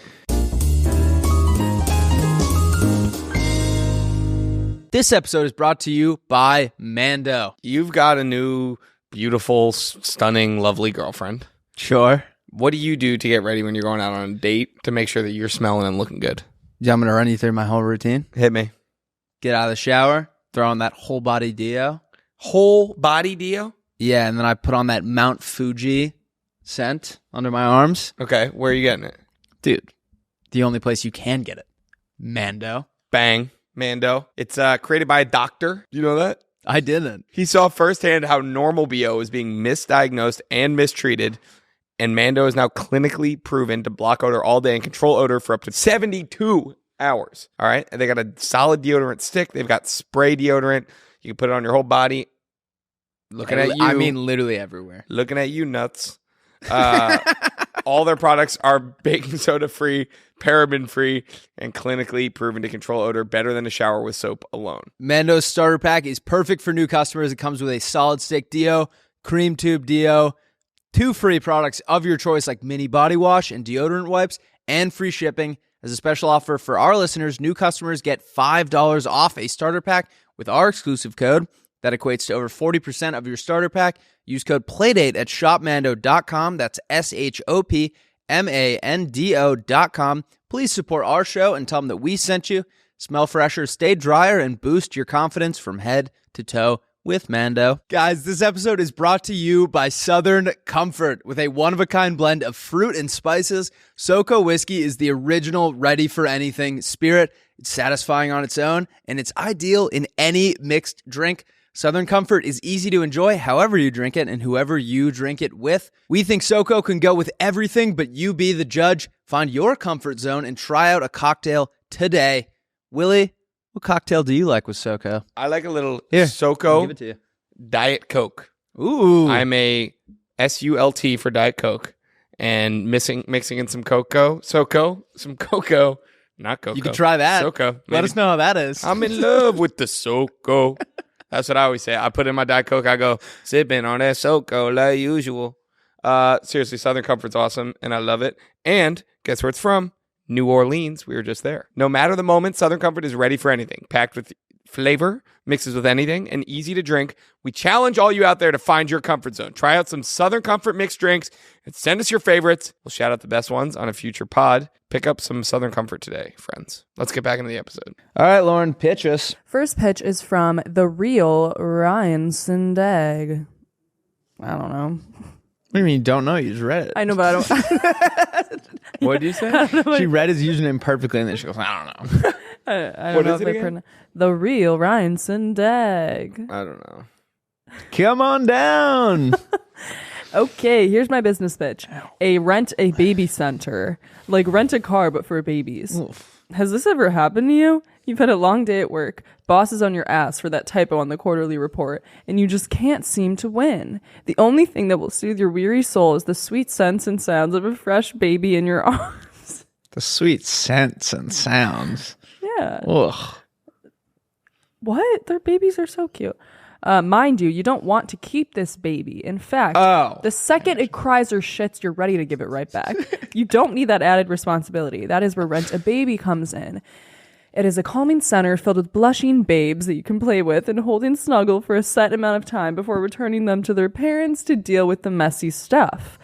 This episode is brought to you by Mando. You've got a new, beautiful, stunning, lovely girlfriend. Sure. What do you do to get ready when you're going out on a date to make sure that you're smelling and looking good? Yeah, I'm going to run you through my whole routine. Hit me. Get out of the shower, throw on that whole body deo. Whole body deo? Yeah, and then I put on that Mount Fuji scent under my arms. Okay, where are you getting it? Dude, the only place you can get it. Mando. Bang. Mando. It's created by a doctor. Do you know that? I didn't. He saw firsthand how normal BO is being misdiagnosed and mistreated, and Mando is now clinically proven to block odor all day and control odor for up to 72 hours. All right? And they got a solid deodorant stick. They've got spray deodorant. You can put it on your whole body. Looking at you. I mean, literally everywhere. Looking at you, nuts. All their products are baking soda free, paraben free, and clinically proven to control odor better than a shower with soap alone. Mando's starter pack is perfect for new customers. It comes with a solid stick deo, cream tube deo, 2 free products of your choice like mini body wash and deodorant wipes, and free shipping. As a special offer for our listeners, new customers get $5 off a starter pack with our exclusive code. That equates to over 40% of your starter pack. Use code PLAYDATE at shopmando.com. That's SHOPMANDO.com. Please support our show and tell them that we sent you. Smell fresher, stay drier, and boost your confidence from head to toe with Mando. Guys, this episode is brought to you by Southern Comfort. With a one-of-a-kind blend of fruit and spices, SoCo whiskey is the original ready-for-anything spirit. It's satisfying on its own, and it's ideal in any mixed drink. Southern Comfort is easy to enjoy however you drink it and whoever you drink it with. We think SoCo can go with everything, but you be the judge. Find your comfort zone and try out a cocktail today. Willie, what cocktail do you like with SoCo? I like a little I'll SoCo give it to you. Diet Coke. Ooh. I'm a SULT for Diet Coke. And mixing in some SoCo, not cocoa. You can try that. SoCo. Let us know how that is. I'm in love with the SoCo. That's what I always say. I put in my Diet Coke. I go, sipping on that SoCo like usual. Seriously, Southern Comfort's awesome, and I love it. And guess where it's from? New Orleans. We were just there. No matter the moment, Southern Comfort is ready for anything. Packed with flavor, mixes with anything, and easy to drink. We challenge all you out there to find your comfort zone. Try out some Southern Comfort mixed drinks and send us your favorites. We'll shout out the best ones on a future pod. Pick up some Southern Comfort today, friends. Let's get back into the episode. All right, Lauren, pitch us. First pitch is from the real Ryan Sindag. I don't know. What do you mean you don't know? You just read it. I know, but I don't. What did you say? She read his username perfectly, and then she goes, I don't know. I don't What know is if it I again? the real Ryan Sindag. I don't know. Come on down. Okay, here's my business pitch. Rent a baby center. Like rent a car, but for babies. Oof. Has this ever happened to you? You've had a long day at work, boss is on your ass for that typo on the quarterly report, and you just can't seem to win. The only thing that will soothe your weary soul is the sweet scents and sounds of a fresh baby in your arms. The sweet scents and sounds. Yeah. Ugh. What? Their babies are so cute. Mind you don't want to keep this baby. In fact, the second it cries or shits, you're ready to give it right back. You don't need that added responsibility. That is where Rent a Baby comes in. It is a calming center filled with blushing babes that you can play with and hold and snuggle for a set amount of time before returning them to their parents to deal with the messy stuff.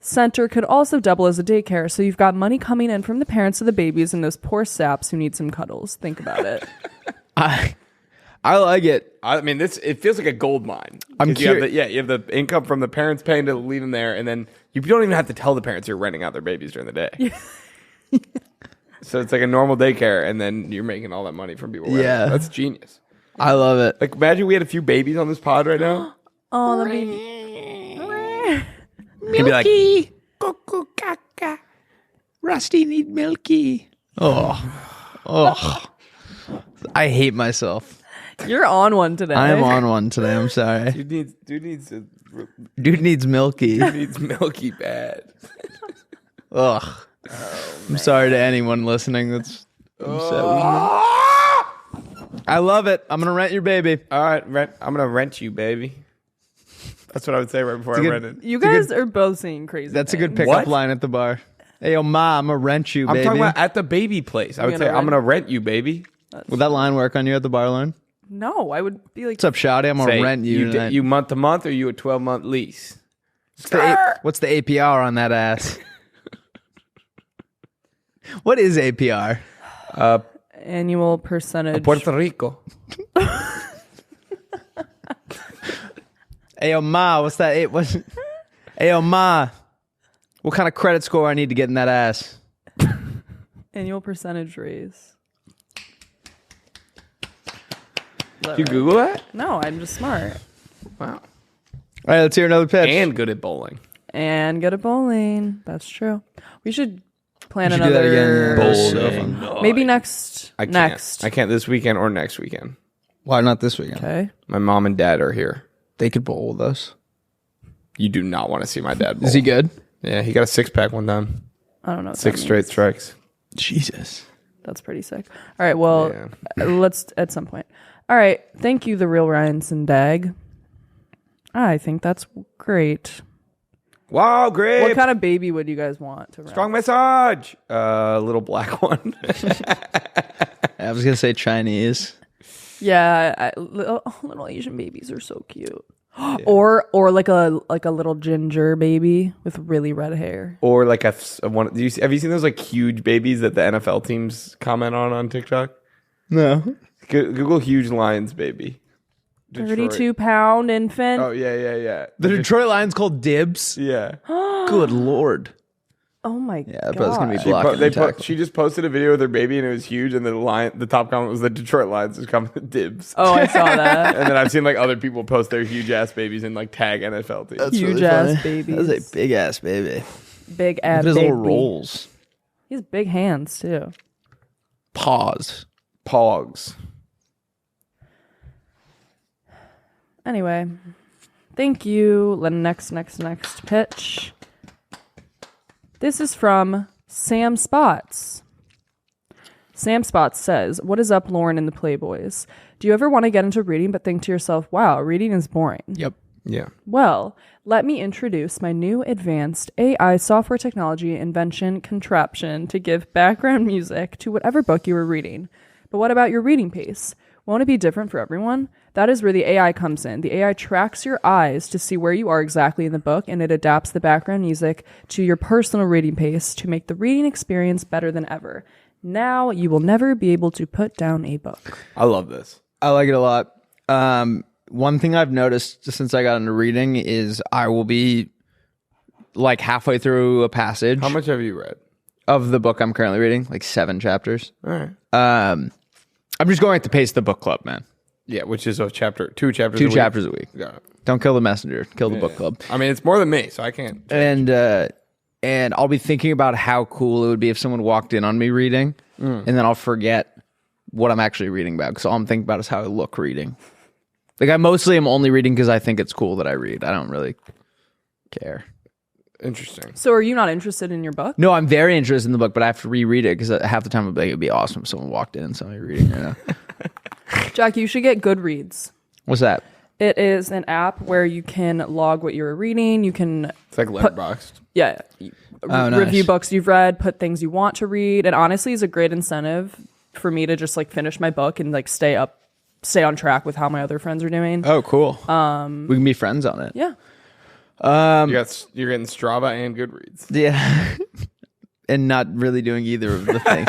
Center could also double as a daycare, so you've got money coming in from the parents of the babies and those poor saps who need some cuddles. Think about it. I like it. I mean, it feels like a gold mine. I'm you have the income from the parents paying to leave them there, and then you don't even have to tell the parents you're renting out their babies during the day. So it's like a normal daycare, and then you're making all that money from people. Yeah. That's genius. I love it. Like, imagine we had a few babies on this pod right now. Oh, the baby. He'd be like, Cuckoo caca. Rusty need milky. Oh. I hate myself. You're on one today. I am on one today. I'm sorry. Dude needs milky. milky bad. Ugh. I'm sorry to anyone listening that's upset with me. I love it. I'm going to rent your baby. All right, I'm gonna rent you, baby. That's what I would say right before I rented. You guys are both saying crazy. That's a good things. pickup line at the bar. Hey, yo, ma, I'm gonna rent you, baby. I'm talking about at the baby place. I would say, I'm going to rent you, baby. Would that line work on you at the bar, Lauren? No, I would be like, What's up, Shawty? I'm gonna rent you. You month to month, or you a 12-month lease? What's the APR on that ass? What is APR? annual percentage. Puerto Rico. Hey, yo, ma, what's that? Hey, yo, ma, what kind of credit score I need to get in that ass? Annual percentage raise. Did you Google that? No, I'm just smart. Wow. All right, let's hear another pitch. And good at bowling. And good at bowling. That's true. We should plan We should do that another. again, yeah. Bowling. Maybe next. I can't. Next. I can't this weekend or next weekend. Why not this weekend? Okay. My mom and dad are here. They could bowl with us. You do not want to see my dad bowl. Is he good? Yeah, he got a 6-pack one time. I don't know. What 6 that straight means. strikes. Jesus. That's pretty sick. All right. Well, let's at some point. All right. Thank you, the real Ryan Dag. I think that's great. Wow, great. What kind of baby would you guys want to rent? Strong massage. Little black one. I was going to say Chinese. Yeah, little Asian babies are so cute. Yeah. Or like a little ginger baby with really red hair. Or like a one. Have you seen those like huge babies that the NFL teams comment on TikTok? No. Google huge Lions baby. 32-pound infant. Oh yeah. The Detroit Lions called dibs. Yeah. Good Lord. Oh my god. Yeah, but it's gonna be blocked. She just posted a video with her baby and it was huge, and the top comment was the Detroit Lions is coming to dibs. Oh, I saw that. And then I've seen like other people post their huge ass babies and like tag NFL teams. That's huge really ass funny. babies. That's a big ass baby. Big ass His baby. little rolls. He has big hands too. Paws. Pogs. Anyway, thank you. Next pitch. This is from Sam Spots. Sam Spots says, "What is up, Lauren and the Playboys? Do you ever want to get into reading but think to yourself, wow, reading is boring? Yep. Yeah. Well, let me introduce my new advanced AI software technology invention contraption to give background music to whatever book you are reading. But what about your reading pace? Won't it be different for everyone? That is where the AI comes in. The AI tracks your eyes to see where you are exactly in the book, and it adapts the background music to your personal reading pace to make the reading experience better than ever. Now you will never be able to put down a book." I love this. I like it a lot. One thing I've noticed since I got into reading is I will be like halfway through a passage. How much have you read? Of the book I'm currently reading? Like 7 chapters. All right. I'm just going at the pace of the book club, man. Yeah, which is a chapter, 2 chapters. 2 chapters a week. Got it. Don't kill the messenger. Kill the book club. I mean, it's more than me, so I can't. And I'll be thinking about how cool it would be if someone walked in on me reading, and then I'll forget what I'm actually reading about because all I'm thinking about is how I look reading. Like I mostly am only reading because I think it's cool that I read. I don't really care. Interesting. So are you not interested in your book? No, I'm very interested in the book, but I have to reread it because half the time I'd be like, it'd be awesome if someone walked in and saw me reading right now. Jack, you should get Goodreads. What's that? It is an app where you can log what you're reading. You can It's like Letterboxd. review books you've read, put things you want to read. And honestly, it's a great incentive for me to just like finish my book and like stay on track with how my other friends are doing. Oh, cool. We can be friends on it. Yeah. You're getting Strava and Goodreads. Yeah. And not really doing either of the things.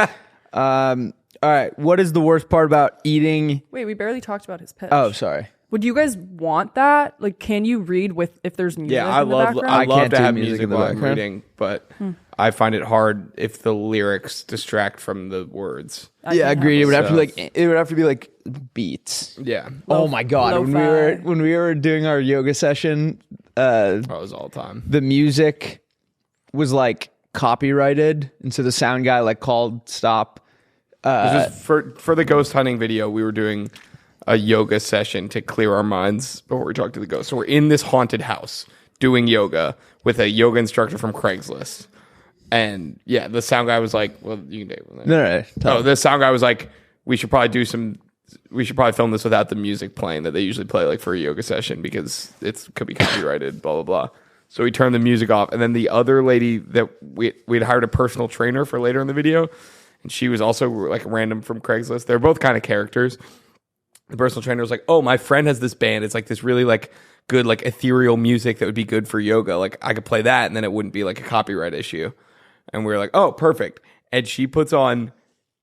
All right. What is the worst part about eating? Wait, we barely talked about his pitch. Oh, sorry. Would you guys want that? Like, can you read if there's music Yeah, in the background? I love can't to do have music music in the while I'm background. reading, but I find it hard if the lyrics distract from the words. Yeah, agreed. It would have to be stuff. like beats. Yeah. Oh my god! Lo-fi. When we were doing our yoga session, That was all the time. the music was like copyrighted, and so the sound guy like called stop. This is for the ghost hunting video, we were doing a yoga session to clear our minds before we talk to the ghost. So we're in this haunted house doing yoga with a yoga instructor from Craigslist. And yeah, the sound guy was like, well, you can take it. No. Oh, the sound guy was like, we should probably do some we should probably film this without the music playing that they usually play like for a yoga session because it could be copyrighted, blah, blah, blah. So we turned the music off. And then the other lady that we'd hired a personal trainer for later in the video, and she was also like random from Craigslist. They're both kind of characters. The personal trainer was like, oh, my friend has this band. It's like this really like good, like ethereal music that would be good for yoga. Like I could play that and then it wouldn't be like a copyright issue. And we were like, oh, perfect. And she puts on,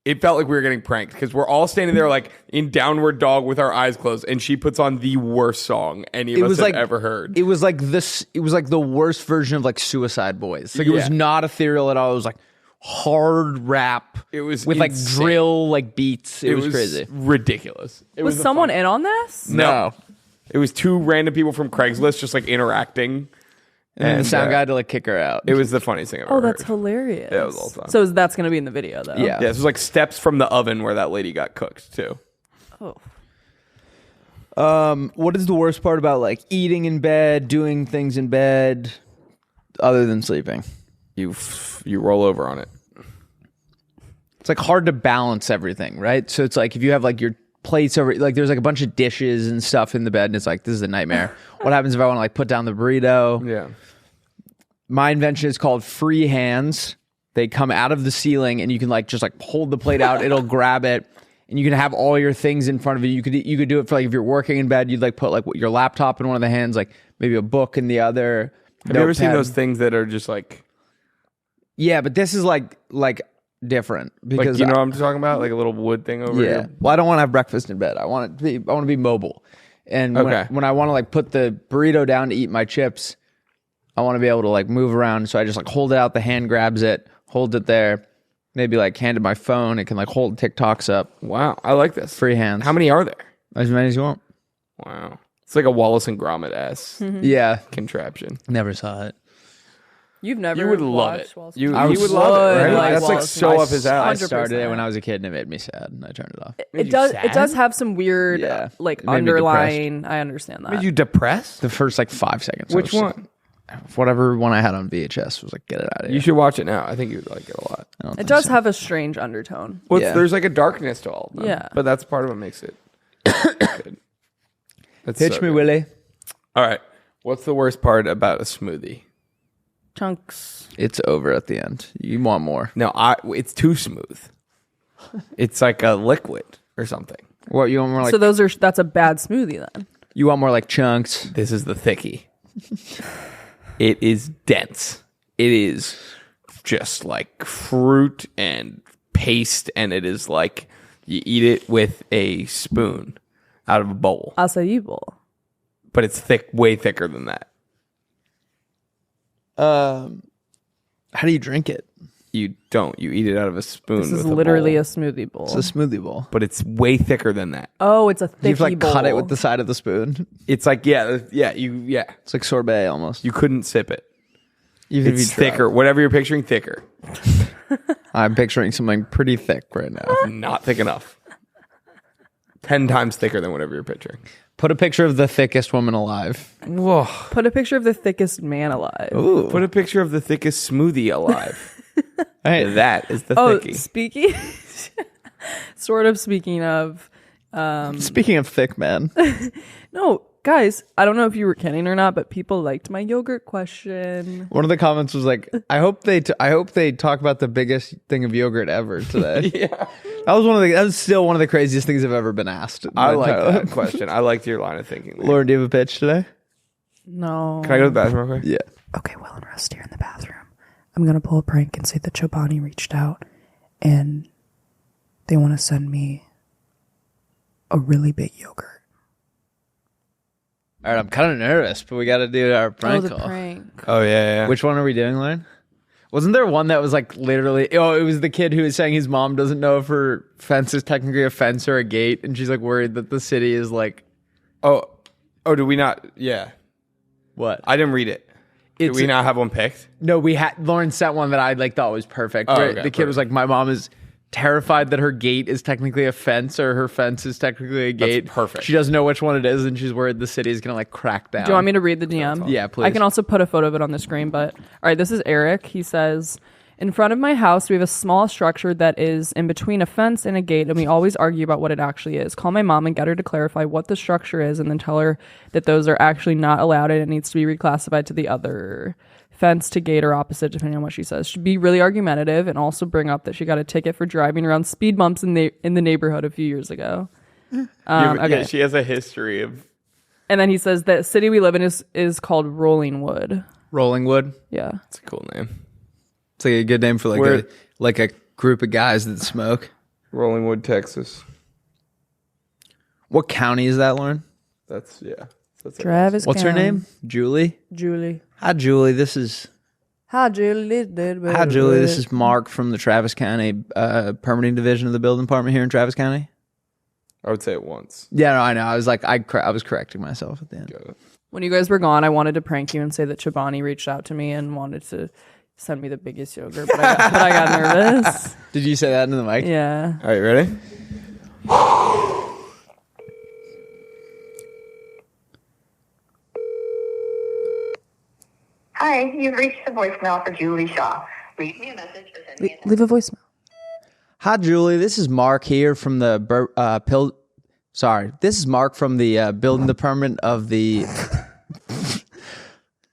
it felt like we were getting pranked because we're all standing there like in downward dog with our eyes closed. And she puts on the worst song any of us have ever heard. It was like this. It was like the worst version of like Suicide Boys. Like it was not ethereal at all. It was like hard rap. It was with insane. like drill like beats. It was crazy. Ridiculous. It Was someone in on this? No. It was two random people from Craigslist just like interacting. And the sound guy to like kick her out. It was the funniest thing I've ever that's heard. hilarious. Yeah, it was all the time. So that's going to be in the video, though. Yeah. Yeah, this was like steps from the oven where that lady got cooked too. Oh. What is the worst part about like eating in bed, doing things in bed, other than sleeping? You roll over on it. It's like hard to balance everything, right? So it's like if you have like your plates over, like there's like a bunch of dishes and stuff in the bed, and it's like this is a nightmare. What happens if I want to like put down the burrito? Yeah. My invention is called free hands. They come out of the ceiling, and you can like just like hold the plate out. It'll grab it, and you can have all your things in front of you. You could do it for like if you're working in bed, you'd like put like your laptop in one of the hands, like maybe a book in the other. Have you ever seen those things that are just like? Yeah, but this is like different because Like, you know what I'm talking about? Like a little wood thing over here. Well, I don't want to have breakfast in bed. I want to be mobile. And when I want to like put the burrito down to eat my chips, I want to be able to like move around. So I just like hold it out. The hand grabs it, holds it there. Maybe like hand it my phone. It can like hold TikToks up. Wow, I like this. Free hands. How many are there? As many as you want. Wow, it's like a Wallace and Gromit-esque Yeah. contraption. Never saw it. You've never You would love it. watched You I would would love it, right? like That's like Wallace so and up his alley. I 100%. started it when I was a kid and it made me sad and I turned it off. It does have some weird Yeah. like It made me underlying. I understand that. Made you depressed? The first like 5 seconds. Which one? Whatever one I had on VHS was like, get it out of here. You should watch it now. I think you would like it a lot. I don't It think does so. have a strange undertone. Well, Yeah. there's like a darkness to all of them. Yeah. But that's part of what makes it good. That's Pitch so me, good. Willie. All right. What's the worst part about a smoothie? Chunks. It's over at the end. You want more. No, it's too smooth. It's like a liquid or something. What you want more like? So that's a bad smoothie then. You want more like chunks? This is the thickie. It is dense. It is just like fruit and paste, and it is like you eat it with a spoon out of a bowl. Acai bowl. But it's thick, way thicker than that. How do you drink it? You don't. You eat it out of a spoon. This with is a literally bowl. a smoothie bowl. It's a smoothie bowl. But it's way thicker than that. Oh, it's a thicky You've like bowl. cut it with the side of the spoon. It's like yeah. It's like sorbet almost. You couldn't sip it. Even It's if you tried. thicker. Whatever you're picturing, thicker. I'm picturing something pretty thick right now. Not thick enough. 10 times thicker than whatever you're picturing. Put a picture of the thickest woman alive. Whoa. Put a picture of the thickest man alive. Ooh. Put a picture of the thickest smoothie alive. Hey, That is the Oh, thickie. speaking. Sort of speaking of. speaking of thick man, No, guys, I don't know if you were kidding or not, but people liked my yogurt question. one of the comments was like, "I hope they talk about the biggest thing of yogurt ever today." Yeah. That was still one of the craziest things I've ever been asked. I like that question. I liked your line of thinking. There. Lauren, do you have a pitch today? No. Can I go to the bathroom real quick? Yeah. Okay, Will and Rusty are in the bathroom. I'm going to pull a prank and say that Chobani reached out and they want to send me a really big yogurt. All right, I'm kind of nervous, but we got to do our prank call. prank. Oh, yeah. Which one are we doing, Lauren? Wasn't there one that was like literally? Oh, it was the kid who was saying his mom doesn't know if her fence is technically a fence or a gate, and she's like worried that the city is like Oh, do we not? Yeah. what? I didn't read it. Did It's we not have one picked? No, we had Lauren sent one that I like thought was perfect. Oh, Where okay, the kid was like, "My mom is terrified that her gate is technically a fence or her fence is technically a gate. perfect. She doesn't know which one it is, and she's worried the city is gonna like crack down." Do you want me to read the DM? Yeah, please. I can also put a photo of it on the screen, but all right, this is Eric. He says, In front of my house, we have a small structure that is in between a fence and a gate, and we always argue about what it actually is. Call my mom and get her to clarify what the structure is, and then tell her that those are actually not allowed and it needs to be reclassified to the other fence to gate or opposite, depending on what she says. She'd be really argumentative and also bring up that she got a ticket for driving around speed bumps in the neighborhood a few years ago. Yeah, she has a history of... And then he says that city we live in is called Rollingwood. Rollingwood. Yeah. It's a cool name. It's like a good name for like a group of guys that smoke. Rollingwood, Texas. What county is that, Lauren? That's Travis What's her County. name? Julie? Julie. Hi, Julie. This is Mark from the Travis County permitting division of the building department here in Travis County. I would say it once. Yeah, no, I know. I was like, I was correcting myself at the end. Got it. When you guys were gone, I wanted to prank you and say that Chobani reached out to me and wanted to send me the biggest yogurt, but I got nervous. Did you say that into the mic? Yeah. All right, ready? Hi, you've reached the voicemail for Julie Shaw. Leave me a message or send me a Leave a voicemail. Hi, Julie. This is Mark here from the This is Mark from the building department of the.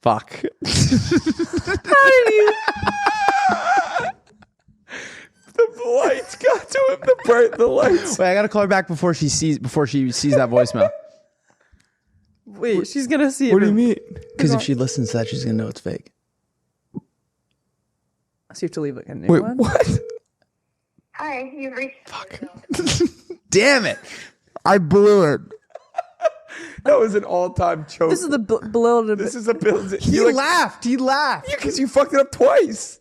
Fuck. How did you? The lights got to him. The lights. Wait, I gotta call her back before she sees that voicemail. Wait, she's gonna see it. What do you mean? Because if she listens to that, she's gonna know it's fake. So you have to leave like a new Wait, one? what? Hi, you've reached. Fuck. Damn it! I blew it. That was an all-time choke. This is the below. This is a build. He laughed. He laughed. Yeah, because you fucked it up twice.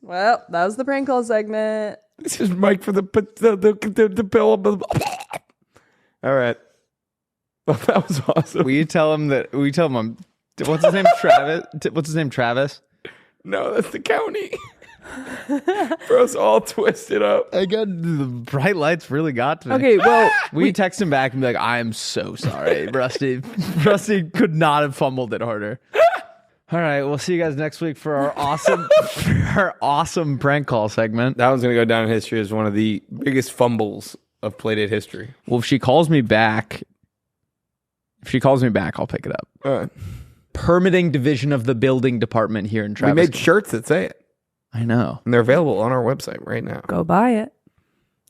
Well, that was the prank call segment. This is Mike for the bill. All right. Well, that was awesome. Will you tell him what's his name? Travis. What's his name? Travis. No, that's the county. Bro's all twisted up. I got the bright lights really got to me. Okay, well, we text him back and be like, I am so sorry. Rusty could not have fumbled it harder. All right, we'll see you guys next week for our awesome prank call segment. That one's going to go down in history as one of the biggest fumbles of Playdate history. Well, if she calls me back, I'll pick it up. All right. Permitting division of the building department here in Travis. We made shirts that say it. I know. And they're available on our website right now. go buy it.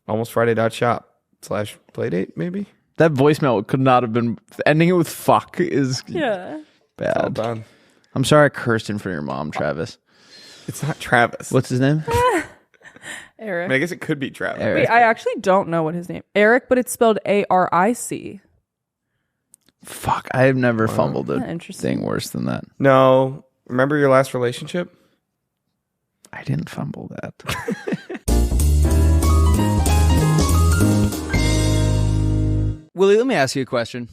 almostfriday.shop/playdate, maybe? That voicemail could not have been ending it with fuck is Yeah. It's all bad. done. I'm sorry I cursed in front of your mom, Travis. It's not Travis. What's his name? Eric. I mean, I guess it could be Travis. Eric. Wait, I actually don't know what his name. Eric, but it's spelled ARIC. Fuck, I have never fumbled a Interesting. thing worse than that. No. Remember your last relationship? I didn't fumble that. Willie, let me ask you a question.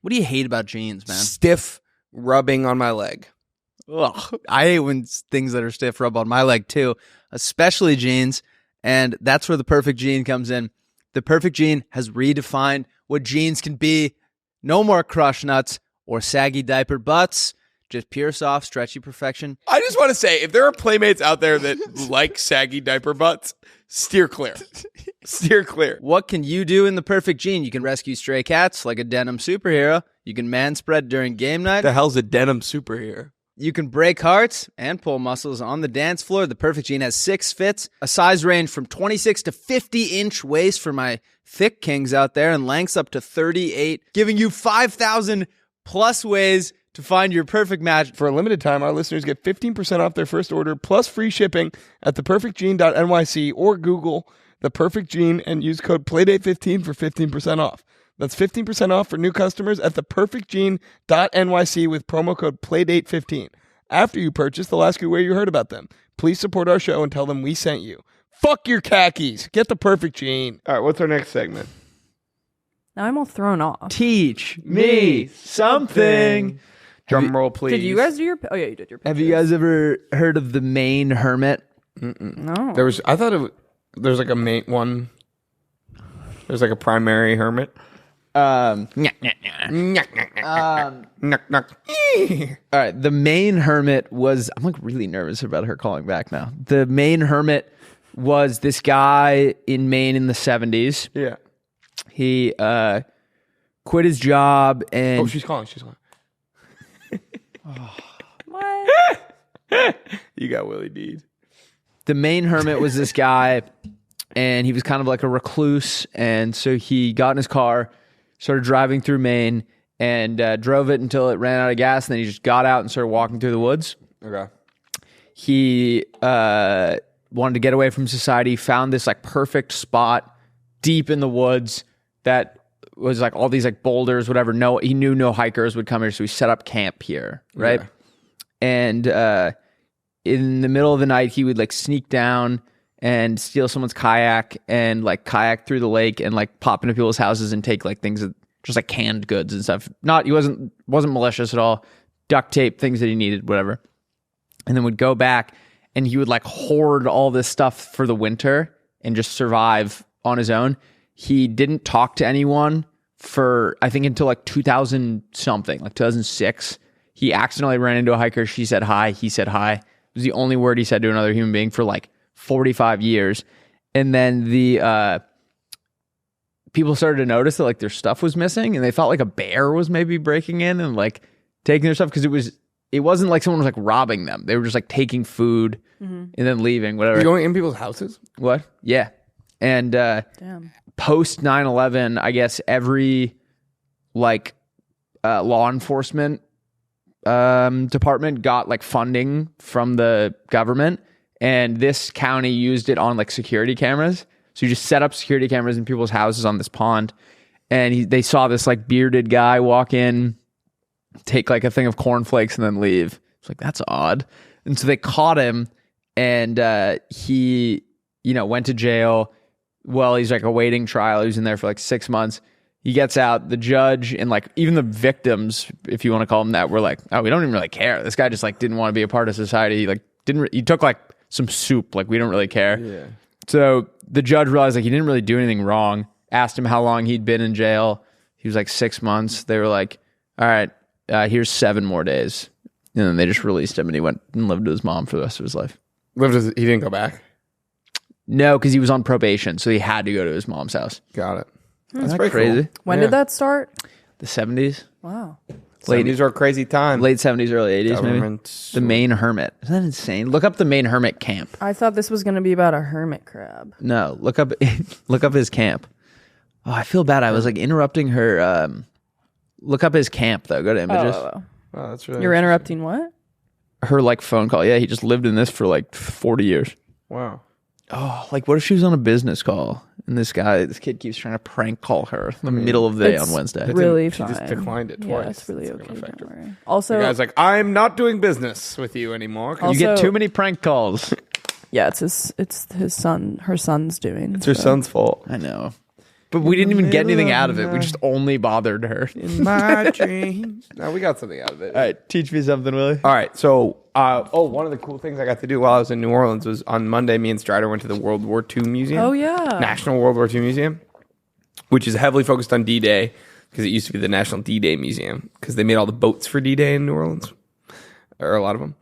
What do you hate about jeans, man? Stiff rubbing on my leg. Ugh, I hate when things that are stiff rub on my leg too, especially jeans. And that's where the perfect jean comes in. The perfect jean has redefined what jeans can be. No more crush nuts or saggy diaper butts. Just pure, soft, stretchy perfection. I just want to say, if there are playmates out there that like saggy diaper butts, steer clear. Steer clear. What can you do in the perfect jean? You can rescue stray cats like a denim superhero. You can man spread during game night. The hell's a denim superhero? You can break hearts and pull muscles on the dance floor. The perfect jean has 6 fits, a size range from 26 to 50-inch waist for my thick kings out there, and lengths up to 38, giving you 5,000 plus ways to find your perfect match. For a limited time, our listeners get 15% off their first order plus free shipping at theperfectjean.nyc or Google The Perfect Jean and use code Playdate15 for 15% off. That's 15% off for new customers at theperfectjean.nyc with promo code Playdate15. After you purchase, they'll ask you where you heard about them. Please support our show and tell them we sent you. Fuck your khakis. Get the perfect jean. All right, what's our next segment? Now I'm all thrown off. Teach me something. Drum roll, please. Did you guys do your? Oh yeah, you did your. Have you guys ever heard of the Maine hermit? No. I thought there's like a main one. There's like a primary hermit. All right. The Maine hermit was. I'm like really nervous about her calling back now. The Maine hermit was this guy in Maine in the 70s. Yeah. He quit his job and. Oh, she's calling. What? You got Willie Deed. The Maine hermit was this guy, and he was kind of like a recluse. And so he got in his car, started driving through Maine, and drove it until it ran out of gas. And then he just got out and started walking through the woods. Okay. He wanted to get away from society, found this like perfect spot deep in the woods that was like all these like boulders, whatever. No, he knew no hikers would come here, so he set up camp here, right? Yeah. And in the middle of the night, he would like sneak down and steal someone's kayak and like kayak through the lake and like pop into people's houses and take like things that just like canned goods and stuff. He wasn't malicious at all. Duct tape, things that he needed, whatever. And then would go back and he would like hoard all this stuff for the winter and just survive on his own. He didn't talk to anyone for, I think, until like 2000 something, like 2006. He accidentally ran into a hiker. She said hi. He said hi. It was the only word he said to another human being for like 45 years. And then the people started to notice that like their stuff was missing, and they thought like a bear was maybe breaking in and like taking their stuff, because it wasn't like someone was like robbing them. They were just like taking food and then leaving, whatever. You're going in people's houses? What? Yeah. And Damn. post 9/11, I guess every like law enforcement department got like funding from the government, and this county used it on like security cameras. So you just set up security cameras in people's houses on this pond, and they saw this like bearded guy walk in, take like a thing of cornflakes and then leave. It's like, that's odd. And so they caught him, and he, went to jail. Well, he's like awaiting trial. He was in there for like 6 months. He gets out. The judge and like even the victims, if you want to call them that, were like, oh, we don't even really care. This guy just like didn't want to be a part of society. He took like some soup. Like, we don't really care. Yeah. So the judge realized like he didn't really do anything wrong. Asked him how long he'd been in jail. He was like 6 months. They were like, all right, here's 7 more days. And then they just released him, and he went and lived with his mom for the rest of his life. He didn't go back? No, because he was on probation, so he had to go to his mom's house. Got it. That's That's pretty crazy. cool. When Yeah. did that start? The 70s? Wow. Ladies are a crazy time. Late 70s, early 80s, Government. maybe? The Maine hermit. Isn't that insane? Look up the Maine hermit camp. I thought this was going to be about a hermit crab. No, look up his camp. Oh, I feel bad. I was like interrupting her. Look up his camp, though. Go to images. Oh. Oh, that's really You're interrupting what? Her like phone call. Yeah, he just lived in this for like 40 years. Wow. Oh, like what if she was on a business call and this kid keeps trying to prank call her in the middle of the day It's on Wednesday? Really She fine. just declined it twice. Yeah, it's really That's okay. gonna affect Don't her. worry. Also, The guy's like, I'm not doing business with you anymore. You get Also- too many prank calls. yeah, it's his son. Her son's doing. It's her son's fault. I know. But we didn't even get anything out of it. We just only bothered her. In my dreams. No, we got something out of it. All right, teach me something, Willie. All right. So, one of the cool things I got to do while I was in New Orleans was on Monday, me and Strider went to the World War II Museum. Oh yeah. National World War II Museum, which is heavily focused on D-Day because it used to be the National D-Day Museum because they made all the boats for D-Day in New Orleans, or a lot of them.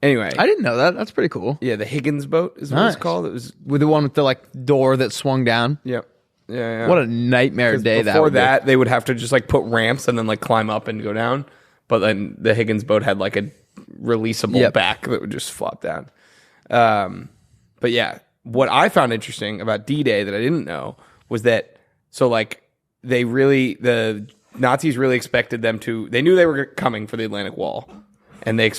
Anyway, I didn't know that. That's pretty cool. yeah, the Higgins boat is what Nice. it's called. It was, With the one with the like door that swung down. yep. Yeah. What a nightmare 'Cause day that before would be. that, they would have to just like put ramps and then like climb up and go down. But then the Higgins boat had like a releasable Yep. back that would just flop down. But yeah, what I found interesting about D-Day that I didn't know was that the Nazis really expected them to. They knew they were coming for the Atlantic Wall, and they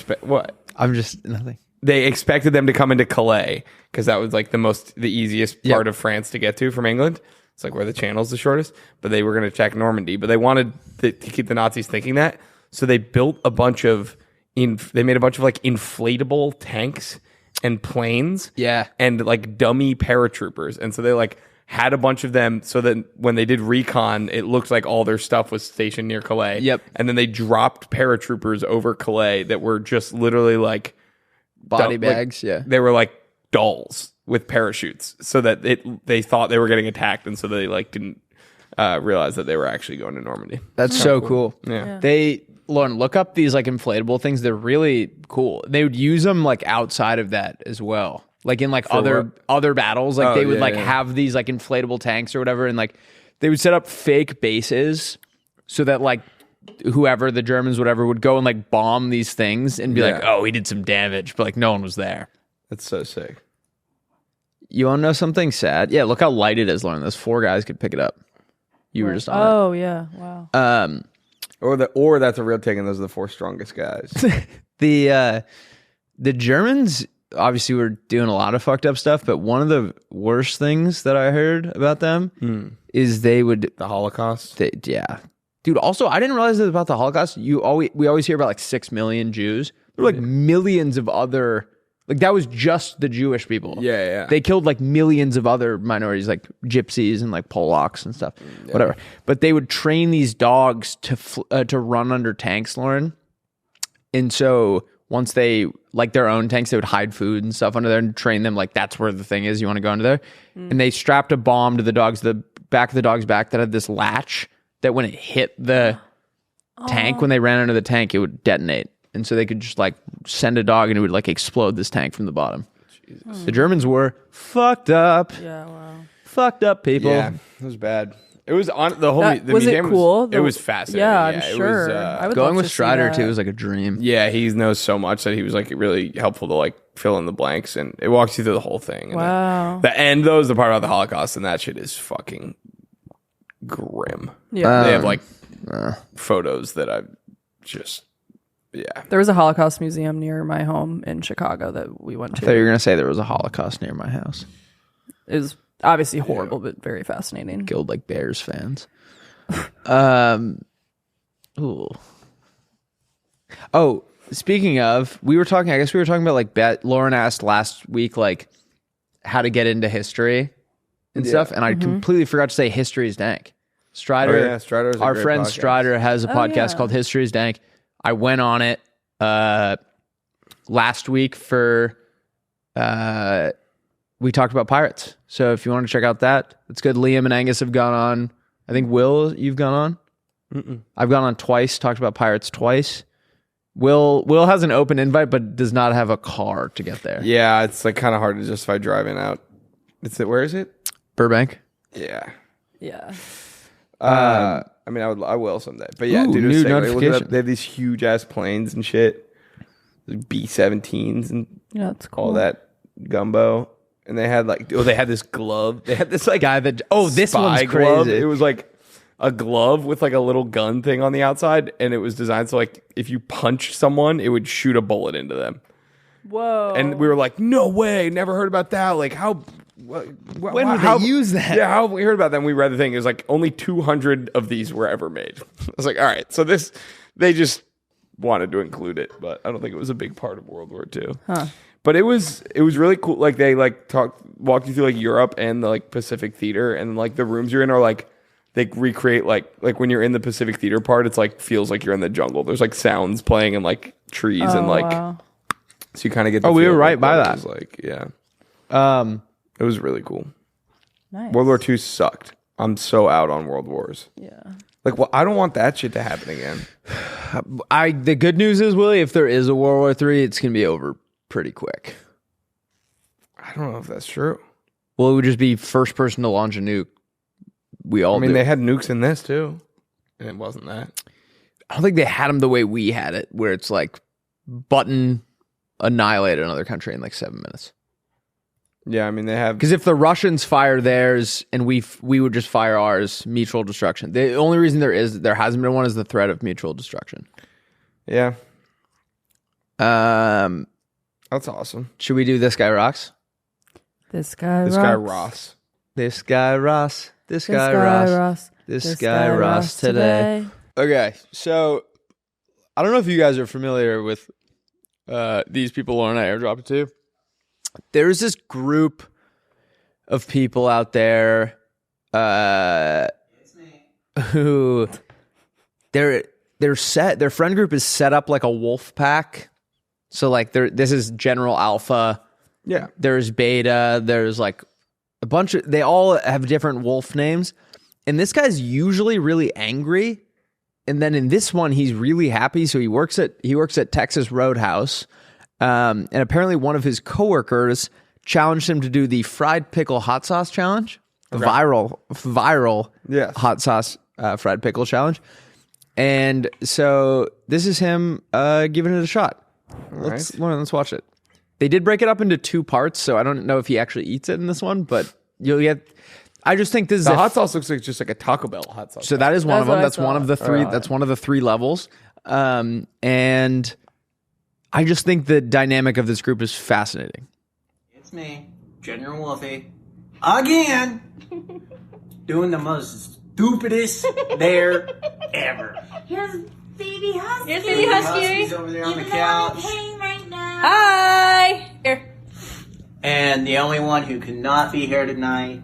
I'm just nothing. They expected them to come into Calais because that was like the easiest part of France to get to from England. It's like where the channel's the shortest. But they were going to attack Normandy. But they wanted to keep the Nazis thinking that. So they built a bunch of they made a bunch of like inflatable tanks and planes. Yeah. And like dummy paratroopers. And so they like had a bunch of them so that when they did recon, it looked like all their stuff was stationed near Calais. Yep. And then they dropped paratroopers over Calais that were just literally like Body like, bags, yeah. They were like dolls with parachutes so that they thought they were getting attacked, and so they like didn't realized that they were actually going to Normandy. That's so cool. Yeah. Lauren, look up these like inflatable things. They're really cool. They would use them like outside of that as well. Like in like other battles, like they would have these like inflatable tanks or whatever, and like they would set up fake bases so that like whoever, the Germans, whatever, would go and like bomb these things and be like, oh, we did some damage, but like no one was there. That's so sick. You want to know something sad? Yeah, look how light it is, Lauren. Those 4 guys could pick it up. You were just on it. Oh yeah, wow. Or that's a real thing, and those are the 4 strongest guys. The Germans obviously were doing a lot of fucked up stuff, but one of the worst things that I heard about them is they would The Holocaust. Dude, also I didn't realize it was about the Holocaust. We always hear about like 6 million Jews. There were like millions of other, like that was just the Jewish people. Yeah. They killed like millions of other minorities, like gypsies and like Polacks and stuff, whatever. But they would train these dogs to run under tanks, Lauren. And so once they like their own tanks, they would hide food and stuff under there and train them like that's where the thing is. You want to go under there. And they strapped a bomb to the back of the dog's back that had this latch that when it hit the tank, when they ran under the tank, it would detonate. And so they could just like send a dog and it would like explode this tank from the bottom. Jesus. The Germans were fucked up. Yeah, wow. Fucked up people. Yeah, it was bad. It was on the whole. The Was it museum cool? It was fascinating. Yeah, I'm it sure. Was, I would Going love with to see Strider that. too was like a dream. Yeah, he knows so much that he was like really helpful to like fill in the blanks, and it walks you through the whole thing. And Wow. The end though is the part about the Holocaust, and that shit is fucking grim. Yeah. They have like photos that I just There was a Holocaust museum near my home in Chicago that we went I thought you to. were gonna say there was a Holocaust near my house. It was obviously horrible, but very fascinating. Killed like Bears fans. Ooh. Oh, speaking of, I guess we were talking about like Lauren asked last week like how to get into history and stuff, and I completely forgot to say History is Dank. Strider, Strider is a our great friend podcast. Strider has a podcast called History is Dank. I went on it last week for we talked about pirates. So if you want to check out that, it's good. Liam and Angus have gone on. I think Will, you've gone on. I've gone on twice. Talked about pirates twice. Will has an open invite, but does not have a car to get there. Yeah, it's like kind of hard to justify driving out. Where is it? Burbank. Yeah. Yeah. I mean, I will someday. But yeah, Ooh, dude, it new was sick. Like, look it up. notification. They have these huge ass planes and shit, like B-17s and Yeah, it's cool. all that gumbo. And they had like, they had this glove. They had this like Guy that this spy one's glove. crazy. It was like a glove with like a little gun thing on the outside, and it was designed so like if you punch someone, it would shoot a bullet into them. Whoa. And we were like, no way, never heard about that. Like how. When would they use that? Yeah, how we heard about that. And we read the thing. It was like only 200 of these were ever made. I was like, all right, so they just wanted to include it, but I don't think it was a big part of World War II. Huh. But it was really cool. Like they like walked you through like Europe and the like Pacific Theater, and like the rooms you're in are like they recreate like when you're in the Pacific Theater part, it's like feels like you're in the jungle. There's like sounds playing and like trees and like wow. so you kind of get. The we feel were of, right by what it that. was like it was really cool. Nice. World War II sucked. I'm so out on World Wars. Yeah. Like, well, I don't want that shit to happen again. The good news is, Willie, if there is a World War III, it's gonna be over pretty quick. I don't know if that's true. Well, it would just be first person to launch a nuke. We all. I mean, do. they had nukes in this too, and it wasn't that. I don't think they had them the way we had it, where it's like button annihilate another country in like 7 minutes. Yeah, I mean they have. Because if the Russians fire theirs and we would just fire ours, mutual destruction. The only reason there hasn't been one is the threat of mutual destruction. Yeah, that's awesome. Should we do This Guy Rocks? This guy This rocks. guy Ross. This guy Ross. This This guy guy Ross. Ross. This guy Ross today. Okay, so I don't know if you guys are familiar with these people Lauren and I airdropped it to. There's this group of people out there who their friend group is set up like a wolf pack. So like this is General Alpha. Yeah, There's Beta. There's like a bunch of, they all have different wolf names. And this guy's usually really angry. And then in this one, he's really happy. So he works at Texas Roadhouse. And apparently one of his coworkers challenged him to do the fried pickle hot sauce challenge. Okay. Viral hot sauce fried pickle challenge. And so this is him giving it a shot. Let's watch it. They did break it up into 2 parts, so I don't know if he actually eats it in this one, but you'll get... I just think this is... The hot sauce looks like just like a Taco Bell hot sauce. So that is one of them. That's one of the 3. That's one of the 3 levels. And I just think the dynamic of this group is fascinating. It's me, General Wolfie. Again! Doing the most stupidest there ever. Here's baby husky. Here's baby husky. Husky's over there on the couch. Right now. Hi. Here. And the only one who cannot be here tonight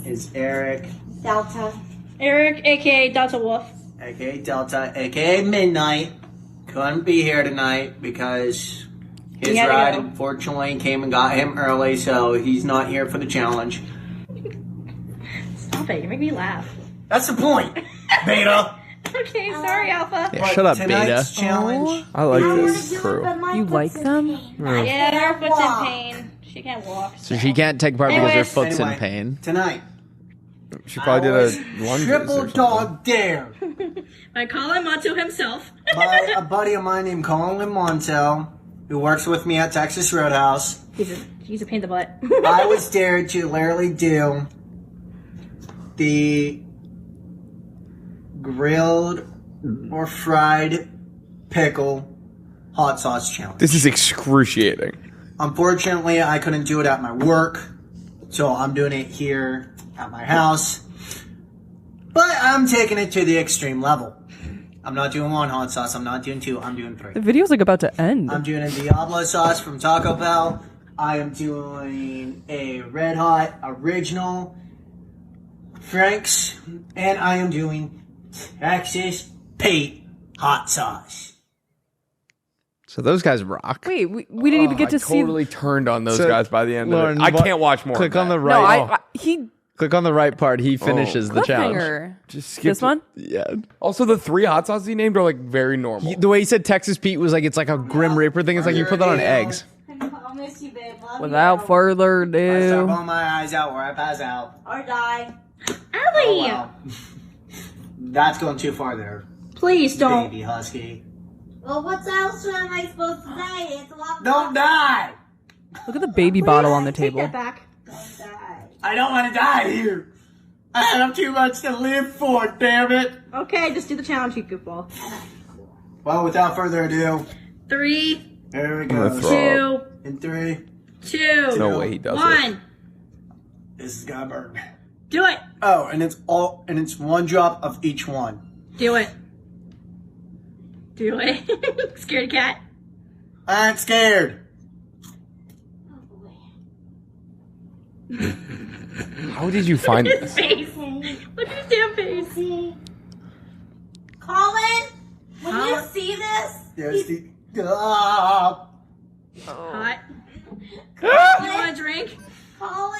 is Eric. Delta. Eric, aka Delta Wolf. AKA Delta, AKA Midnight. Couldn't be here tonight because his ride unfortunately came and got him early, so he's not here for the challenge. Stop it, you make me laugh. That's the point, Beta. Okay, sorry, Alpha. Yeah, shut up, Tonight's Beta. challenge. I like this crew. You like them? Yeah, her foot's in pain. She can't walk. So she can't take part because her Anyways. foot's in Anyway, pain. Tonight, She probably did a lunges or triple something. dog dare. I call him onto himself. By a buddy of mine named Colin Montel, who works with me at Texas Roadhouse. He's a pain in the butt. I was dared to literally do the grilled or fried pickle hot sauce challenge. This is excruciating. Unfortunately, I couldn't do it at my work, so I'm doing it here at my house. But I'm taking it to the extreme level. I'm not doing 1 hot sauce, I'm not doing 2, I'm doing 3. The video's like about to end. I'm doing a Diablo sauce from Taco Bell. I am doing a Red Hot Original Frank's, and I am doing Texas Pete hot sauce. So those guys rock. Wait, we didn't even get to see. Totally turned on those So, guys by the end Lauren, of it. I can't watch more. Click of on the that. right. No, he Click on the right part. He finishes the challenge. cliffhanger. Just skip This one? Yeah. Also, the 3 hot sauces he named are like very normal. The way he said Texas Pete was like it's like a Grim Reaper thing. It's like you put that on eggs. I'll miss you, babe. Love Without further I start ado, bawling my eyes out where I pass out. Or die. Ellie! Wow. That's going too far there, Please don't. baby husky. Well, what else am I supposed to say? It's a lot. Don't die! look at the baby bottle on the Take table. that back. Don't die. I don't want to die here. I have too much to live for, damn it. Okay, just do the challenge, you goofball. Well, without further ado, 3, there we I'm gonna go. throw 2, In 3, 2, No way he does 1. this is gonna burn. Do it. Oh, and it's 1 drop of each one. Do it. Do it. Scaredy cat. I'm scared. How did you find this? Face. Look at his damn face. Colin, when you see this, There's the. Ah. Hot. You want a drink? Colin.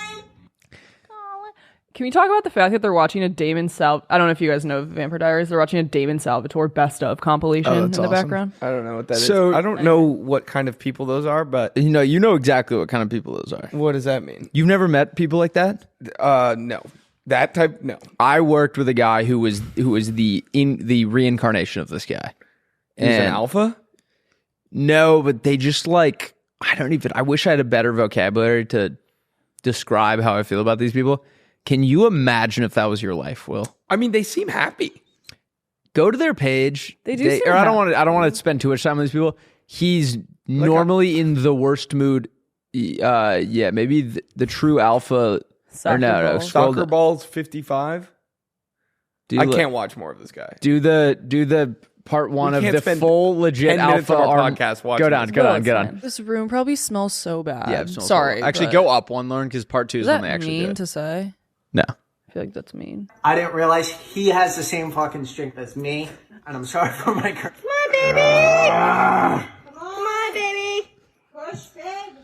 Can we talk about the fact that they're watching a Damon I don't know if you guys know Vampire Diaries. They're watching a Damon Salvatore best of compilation in that's the awesome. background. I don't know what that is. So- I don't know what kind of people those are, but You know exactly what kind of people those are. what does that mean? You've never met people like that? No. That type, no. I worked with a guy who was the reincarnation of this guy. He's an And- alpha? No, but they just like I wish I had a better vocabulary to describe how I feel about these people. Can you imagine if that was your life, Will? I mean, they seem happy. Go to their page. They do seem or I don't happy. want to spend too much time with these people. He's normally in the worst mood. Yeah, maybe the true alpha. Or no, scroll Soccer balls 55. I can't watch more of this guy. Do the part 1 of can't the spend full legit 10 minutes alpha of our arm. podcast watching Go down, this. go down, get on. This room probably smells so bad. Yeah, it smells sorry. horrible. Actually, but- go up one, Lauren, because part 2 is Is when that they actually mean do it. to say? No. I feel like that's mean. I didn't realize he has the same fucking strength as me, and I'm sorry for my. Come on, baby. Come on, baby. Push, babe.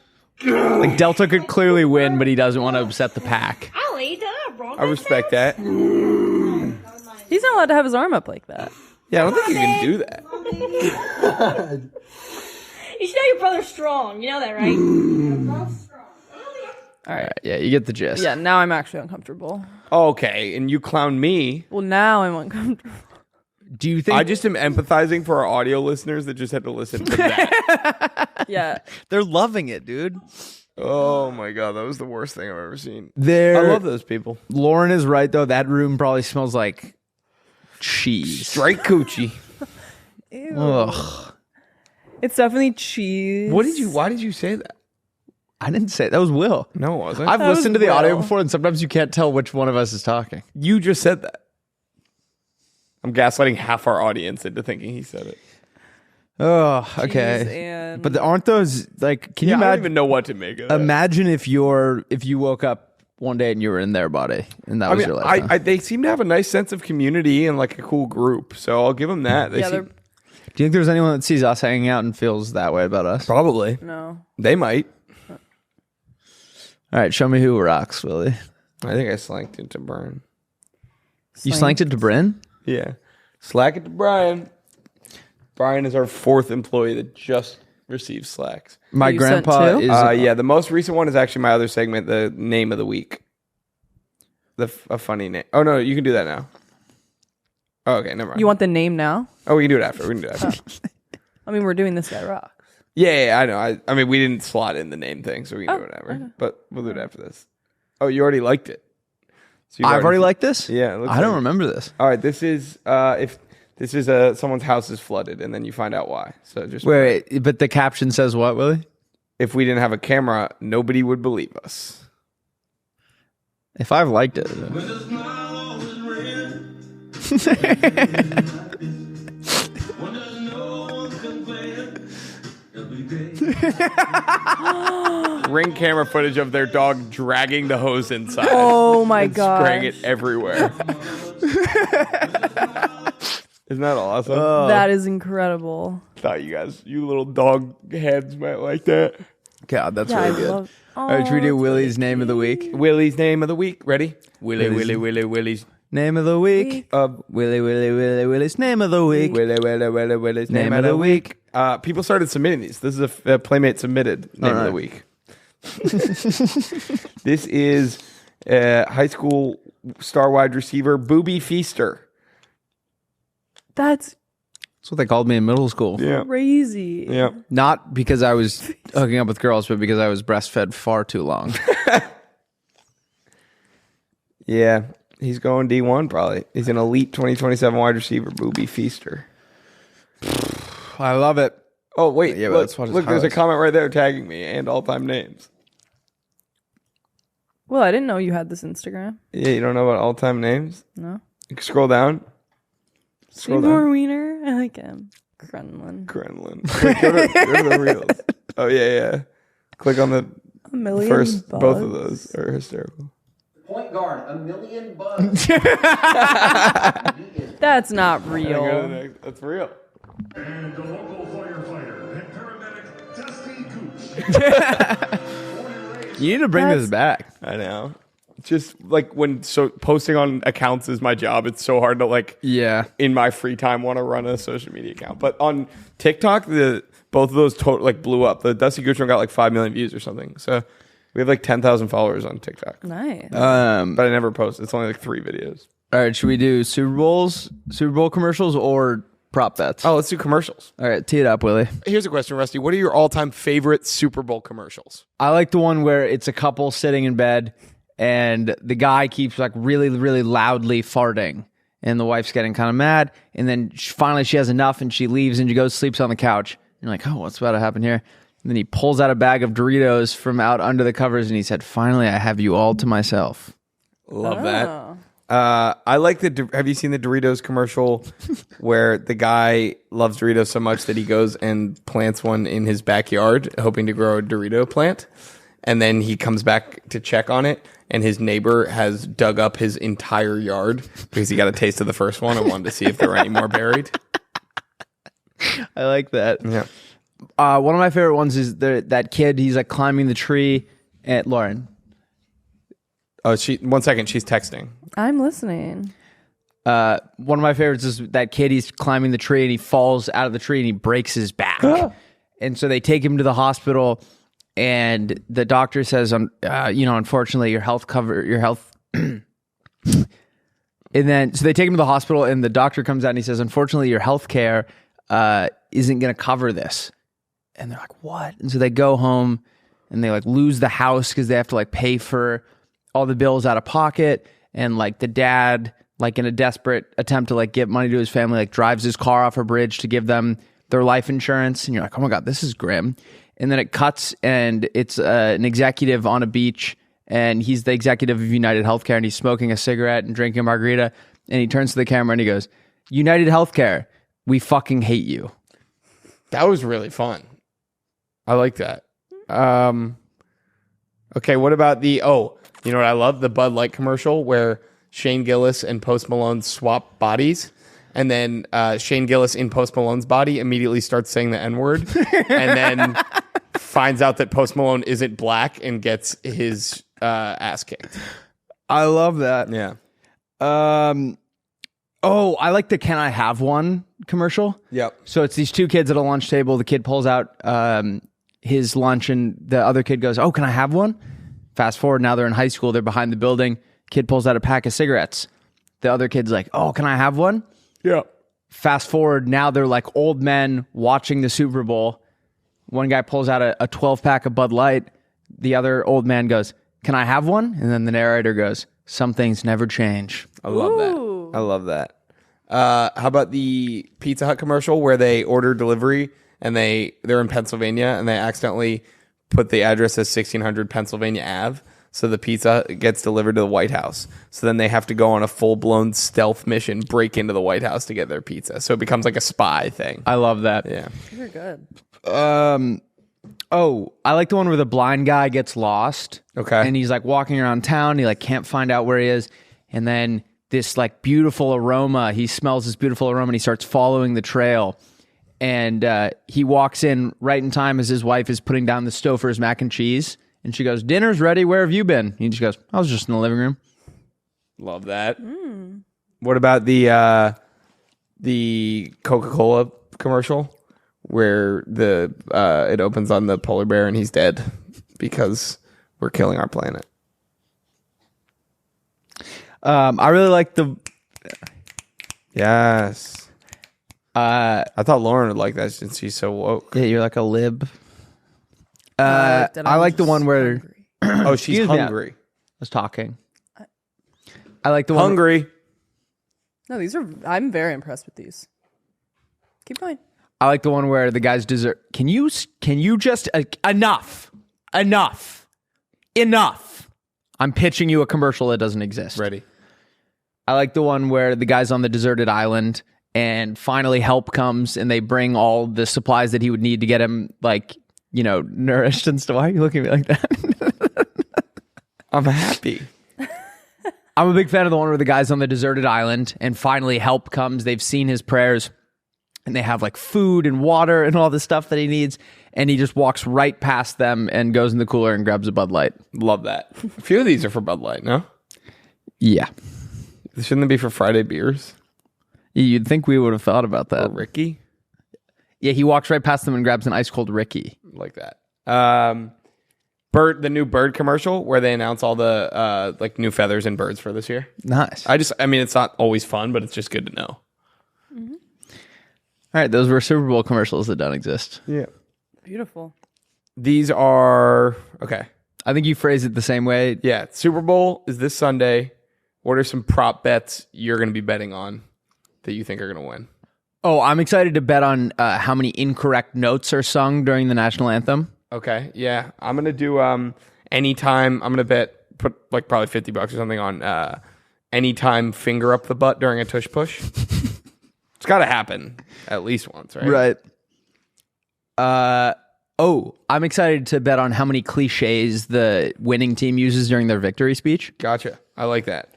Like Delta could clearly win, but he doesn't want to upset the pack. Ollie, don't wrong. I respect that. He's not allowed to have his arm up like that. Yeah, I don't think you can do that. You should know your brother's strong. You know that, right? All right. Yeah, you get the gist. Yeah, now I'm actually uncomfortable. Okay, and you clown me. Well, now I'm uncomfortable. Do you think I just am empathizing for our audio listeners that just had to listen to that. Yeah. They're loving it, dude. Oh my god, that was the worst thing I've ever seen. there? I love those people. Lauren is right though. That room probably smells like cheese. Straight coochie. Ew. Ugh. It's definitely cheese. Why did you say that? I didn't say that was Will. No, it wasn't. I've That was listened to the audio Will. before, and sometimes you can't tell which one of us is talking. You just said that. I'm gaslighting half our audience into thinking he said it. Oh, Cheese okay. and- But aren't those like? Can you I don't imagine? even know what to make of that. Imagine if you woke up one day and you were in their body, and that was your life. they seem to have a nice sense of community and like a cool group, so I'll give them that. They Yeah, seem, Do you think there's anyone that sees us hanging out and feels that way about us? probably No. they might. All right, show me who rocks, Willie. I think I slanked into Brian. You slanked it to Bryn? Yeah, slack it to Brian. Brian is our 4th employee that just received slacks. My You sent grandpa two? is. Yeah, the most recent one is actually my other segment, the name of the week. A funny name. Oh no, you can do that now. Oh, okay, never mind. You want the name now? Oh, we can do it after. I mean, we're doing This Guy Rocks. Yeah, I know. I mean, we didn't slot in the name thing, so we can do whatever. okay. But we'll do it after this. Oh, you already liked it. So I've already liked this? Yeah, it looks I don't like- remember this. All right, this is if this is someone's house is flooded, and then you find out why. So just Wait, but the caption says what, Willie? if we didn't have a camera, nobody would believe us. If I've liked it. Ring camera footage of their dog dragging the hose inside. Oh my and god. spraying it everywhere. Isn't that awesome? That is incredible. Thought you little dog heads might like that. God, that's Yeah, I really good. love. Oh, All right, should we do that's Willie's name of the week? Willie's name of the week. Ready? Willie's- Willie's. Name of the week. Willie's name of the week. Willie's name of the week. People started submitting these. This is a Playmate submitted name of the week. This is high school star wide receiver Booby Feaster. That's That's what they called me in middle school. Yeah. crazy. Yeah. Not because I was hooking up with girls, but because I was breastfed far too long. Yeah. He's going D1 probably. He's an elite 2027 wide receiver, Booby Feaster. I love it. Oh, wait. Yeah, but look, let's watch his there's a highlights. comment right there tagging me and all-time names. Well, I didn't know you had this Instagram. Yeah, you don't know about all-time names? No. You can scroll down. Scroll down. Seymour Wiener. I like him. Kremlin. Kremlin. Wait, go to the reels. Oh, yeah. Click on the A million first. bucks. Both of those are hysterical. Point guard, $1 million bucks. That's not Go to the real. next. That's real. And the local firefighter and paramedic, Dusty Gooch. You need to bring this back. I know. Just like when posting on accounts is my job, it's so hard to like Yeah. in my free time want to run a social media account. But on TikTok, both of those blew up. The Dusty Gooch one got like 5 million views or something. So we have like 10,000 followers on TikTok. Nice. But I never post. It's only like 3 videos. All right, should we do Super Bowl commercials, or prop bets? Oh, let's do commercials. All right, tee it up, Willie. Here's a question, Rusty. What are your all-time favorite Super Bowl commercials? I like the one where it's a couple sitting in bed and the guy keeps like really, really loudly farting, and the wife's getting kind of mad, and then finally she has enough and she leaves and she goes sleeps on the couch. And you're like, oh, what's about to happen here? And then he pulls out a bag of Doritos from out under the covers and he said, finally, I have you all to myself. Love that. I like have you seen the Doritos commercial where the guy loves Doritos so much that he goes and plants one in his backyard, hoping to grow a Dorito plant, and then he comes back to check on it, and his neighbor has dug up his entire yard because he got a taste of the first one and wanted to see if there were any more buried. I like that. Yeah. One of my favorite ones is that kid. He's like climbing the tree. And Lauren, Oh, 1 second. She's texting. I'm listening. One of my favorites is that kid. He's climbing the tree and he falls out of the tree and he breaks his back. And so they take him to the hospital, and the doctor says, unfortunately, your health. And then, so they take him to the hospital, and the doctor comes out and he says, unfortunately, your health care isn't going to cover this. And they're like, what? And so they go home and they like lose the house because they have to like pay for all the bills out of pocket. And like the dad, like in a desperate attempt to like get money to his family, like drives his car off a bridge to give them their life insurance. And you're like, oh my God, this is grim. And then it cuts and it's an executive on a beach, and he's the executive of United Healthcare, and he's smoking a cigarette and drinking a margarita. And he turns to the camera and he goes, United Healthcare, we fucking hate you. That was really fun. I like that. Okay, what about you know what I love? The Bud Light commercial where Shane Gillis and Post Malone swap bodies, and then Shane Gillis in Post Malone's body immediately starts saying the N-word, and then finds out that Post Malone isn't black and gets his ass kicked. I love that. Yeah. I like the Can I Have One commercial. Yep. So it's these two kids at a lunch table. The kid pulls out his lunch and the other kid goes, oh, can I have one? Fast forward, now they're in high school. They're behind the building. Kid pulls out a pack of cigarettes. The other kid's like, oh, can I have one? Yeah. Fast forward, now they're like old men watching the Super Bowl. One guy pulls out a 12-pack of Bud Light. The other old man goes, can I have one? And then the narrator goes, some things never change. I love that. I love that. How about the Pizza Hut commercial where they order delivery and they're in Pennsylvania and they accidentally put the address as 1600 Pennsylvania Ave. So the pizza gets delivered to the White House. So then they have to go on a full-blown stealth mission, break into the White House to get their pizza. So it becomes like a spy thing. I love that. Yeah. You're good. I like the one where the blind guy gets lost. Okay. And he's like walking around town. He like can't find out where he is. And then this like beautiful aroma, he smells this beautiful aroma and he starts following the trail. And he walks in right in time as his wife is putting down the stove for his mac and cheese. And she goes, dinner's ready. Where have you been? And he just goes, I was just in the living room. Love that. What about the Coca-Cola commercial where it opens on the polar bear and he's dead because we're killing our planet? I really like the... Yes. I thought Lauren would like that since she's so woke. Yeah, you're like a lib. I like the one where... Oh, she's Excuse me, hungry. I was talking. I like the one... Hungry. No, these are. I'm very impressed with these. Keep going. I like the one where the guy's dessert. Can you just enough? I'm pitching you a commercial that doesn't exist. Ready. I like the one where the guy's on the deserted island and finally help comes and they bring all the supplies that he would need to get him nourished and stuff. Why are you looking at me like that? I'm happy. I'm a big fan of the one where the guy's on the deserted island and finally help comes. They've seen his prayers and they have like food and water and all the stuff that he needs. And he just walks right past them and goes in the cooler and grabs a Bud Light. Love that. A few of these are for Bud Light, no? Yeah. Shouldn't they be for Friday beers? You'd think we would have thought about that. Or Ricky? Yeah, he walks right past them and grabs an ice cold Ricky. Like that. The new bird commercial where they announce all the new feathers and birds for this year. Nice. It's not always fun, but it's just good to know. Mm-hmm. All right, those were Super Bowl commercials that don't exist. Yeah. Beautiful. These are okay. I think you phrased it the same way. Yeah, Super Bowl is this Sunday. What are some prop bets you're going to be betting on that you think are going to win? Oh, I'm excited to bet on how many incorrect notes are sung during the national anthem. Okay, yeah. I'm going to do anytime. I'm going to put like probably $50 or something on anytime finger up the butt during a tush push. It's got to happen at least once, right? Right. I'm excited to bet on how many cliches the winning team uses during their victory speech. Gotcha. I like that.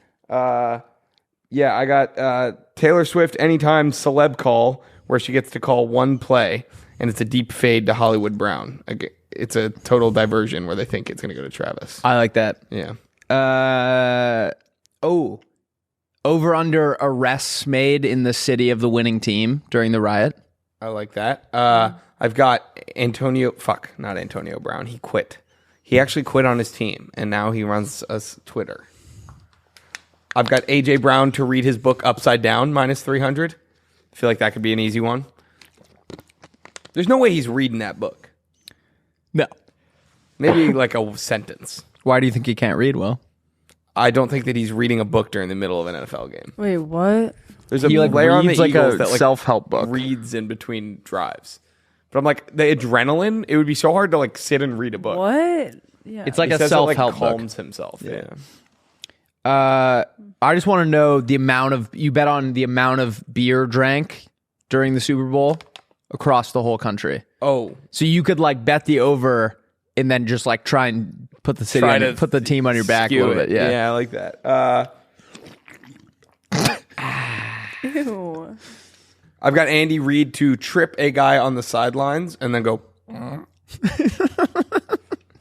Yeah, I got Taylor Swift anytime celeb call where she gets to call one play and it's a deep fade to Hollywood Brown. It's a total diversion where they think it's going to go to Travis. I like that. Yeah. over under arrests made in the city of the winning team during the riot. I like that. I've got not Antonio Brown. He quit. He actually quit on his team, and now he runs us Twitter. I've got AJ Brown to read his book Upside Down -300. I feel like that could be an easy one. There's no way he's reading that book. No. Maybe like a sentence. Why do you think he can't read well? I don't think that he's reading a book during the middle of an NFL game. Wait, what? There's a He, like, player on the reads, like, Eagles a that self-help book. reads in between drives. But I'm like, the adrenaline, it would be so hard to like sit and read a book. What? Yeah. It's like He a says it, like, self-help book. calms himself. Yeah. I just want to know you bet on the amount of beer drank during the Super Bowl across the whole country. Oh, So you could like bet the over and then just like try and put the put the team on your back a skew little it. bit. Yeah. I like that. Ew. I've got Andy Reid to trip a guy on the sidelines and then go,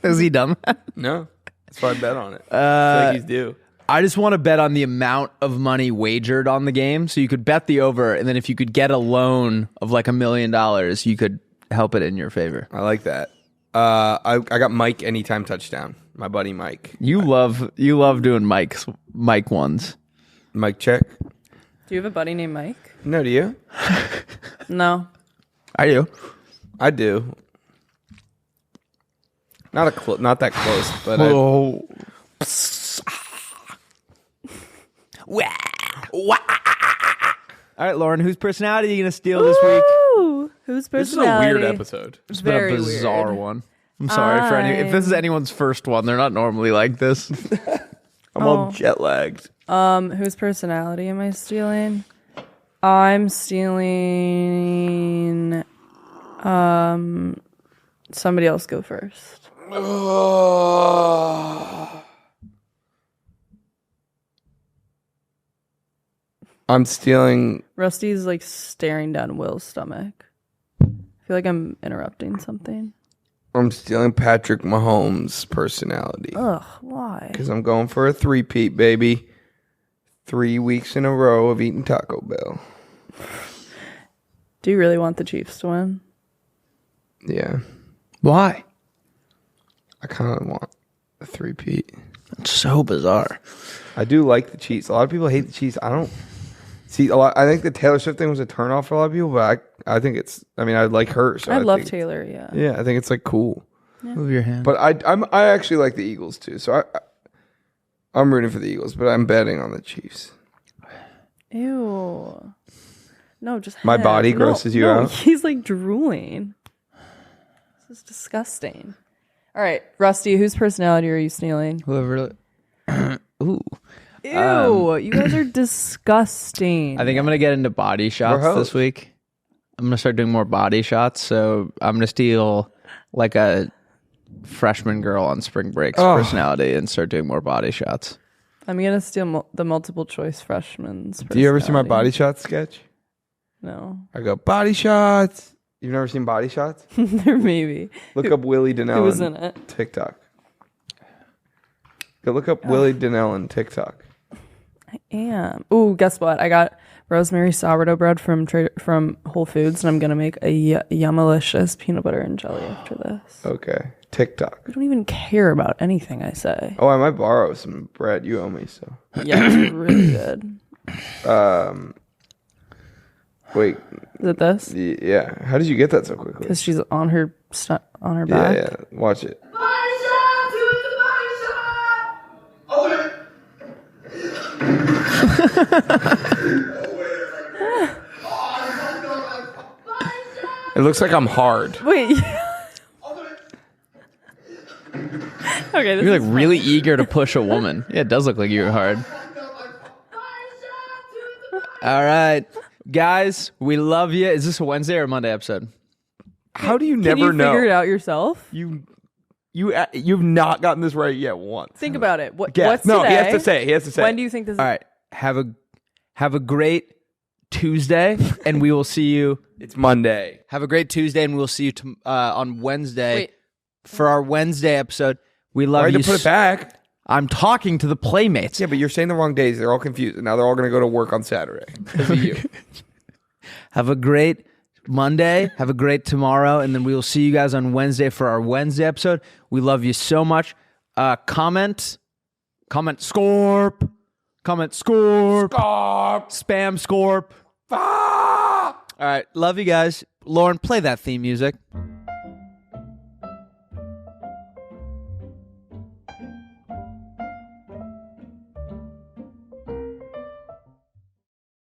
Has he done that? no. That's why I bet on it. I feel like he's due. I just want to bet on the amount of money wagered on the game. So you could bet the over, and then if you could get a loan of like $1 million, you could help it in your favor. I like that. I got Mike anytime touchdown. My buddy Mike. You love doing Mike ones. Mike check. Do you have a buddy named Mike? No, do you? No. I do. I do. Not that close, but All right, Lauren, whose personality are you going to steal this week? Ooh, whose this is a personality? weird episode. It's been Very a bizarre weird. one. I'm sorry for any. If this is anyone's first one, they're not normally like this. I'm all jet lagged. Whose personality am I stealing? I'm stealing. Somebody else go first. I'm stealing. Rusty's like staring down Will's stomach. I feel like I'm interrupting something. I'm stealing Patrick Mahomes' personality. Ugh, why? Because I'm going for a three-peat, baby. 3 weeks in a row of eating Taco Bell. Do you really want the Chiefs to win? Yeah. Why? I kind of want a three-peat. It's so bizarre. I do like the Chiefs. A lot of people hate the Chiefs. I don't see a lot. I think the Taylor Swift thing was a turnoff for a lot of people, but I think it's. I mean, I like her. So I love think Taylor. Yeah. Yeah, I think it's like cool. Move your hand. But I actually like the Eagles too. So I'm rooting for the Eagles, but I'm betting on the Chiefs. Ew. No, just My head. body No, grosses you no, out? He's like drooling. This is disgusting. All right, Rusty, whose personality are you stealing? Whoever. Ooh. Ew, you guys are disgusting. I think I'm gonna get into body shots hoes. this week. I'm gonna start doing more body shots. So I'm gonna steal like a freshman girl on spring break's personality and start doing more body shots. I'm gonna steal the multiple choice freshman's. Do you ever see my personality. body shot sketch? No, I go body shots. You've never seen body shots? there maybe. Look up Willie Donnell. Who was on in it? TikTok. Go look up Willie Donnell on TikTok. I am. Ooh, guess what? I got rosemary sourdough bread from Whole Foods, and I'm gonna make a yummalicious peanut butter and jelly after this. Okay. TikTok. I don't even care about anything I say. Oh, I might borrow some bread. You owe me, so. Yeah, it's really good. Wait. Is it this? Yeah. How did you get that so quickly? Because she's on her Yeah, back. yeah. Watch it. It looks like I'm hard. Wait. Okay, this You're is like really eager to push a woman. Yeah, it does look like you're hard. All right, guys, we love you. Is this a Wednesday or a Monday episode? How do you Can never you know? figure it out yourself? You've not gotten this right yet once. Think about it. What's No, today? he has to say. He has to say. When do you think this is? All right, have a great Tuesday, and we will see you. It's Monday. Have a great Tuesday, and we'll see you on Wednesday Wait. for our Wednesday episode. We love Why you. to put it back? I'm talking to the playmates. Yeah, but you're saying the wrong days. They're all confused. And now they're all going to go to work on Saturday because of you. Have a great Monday. Have a great tomorrow. And then we will see you guys on Wednesday for our Wednesday episode. We love you so much. Comment Scorp. Comment Scorp. Spam Scorp. All right. Love you guys. Lauren, play that theme music.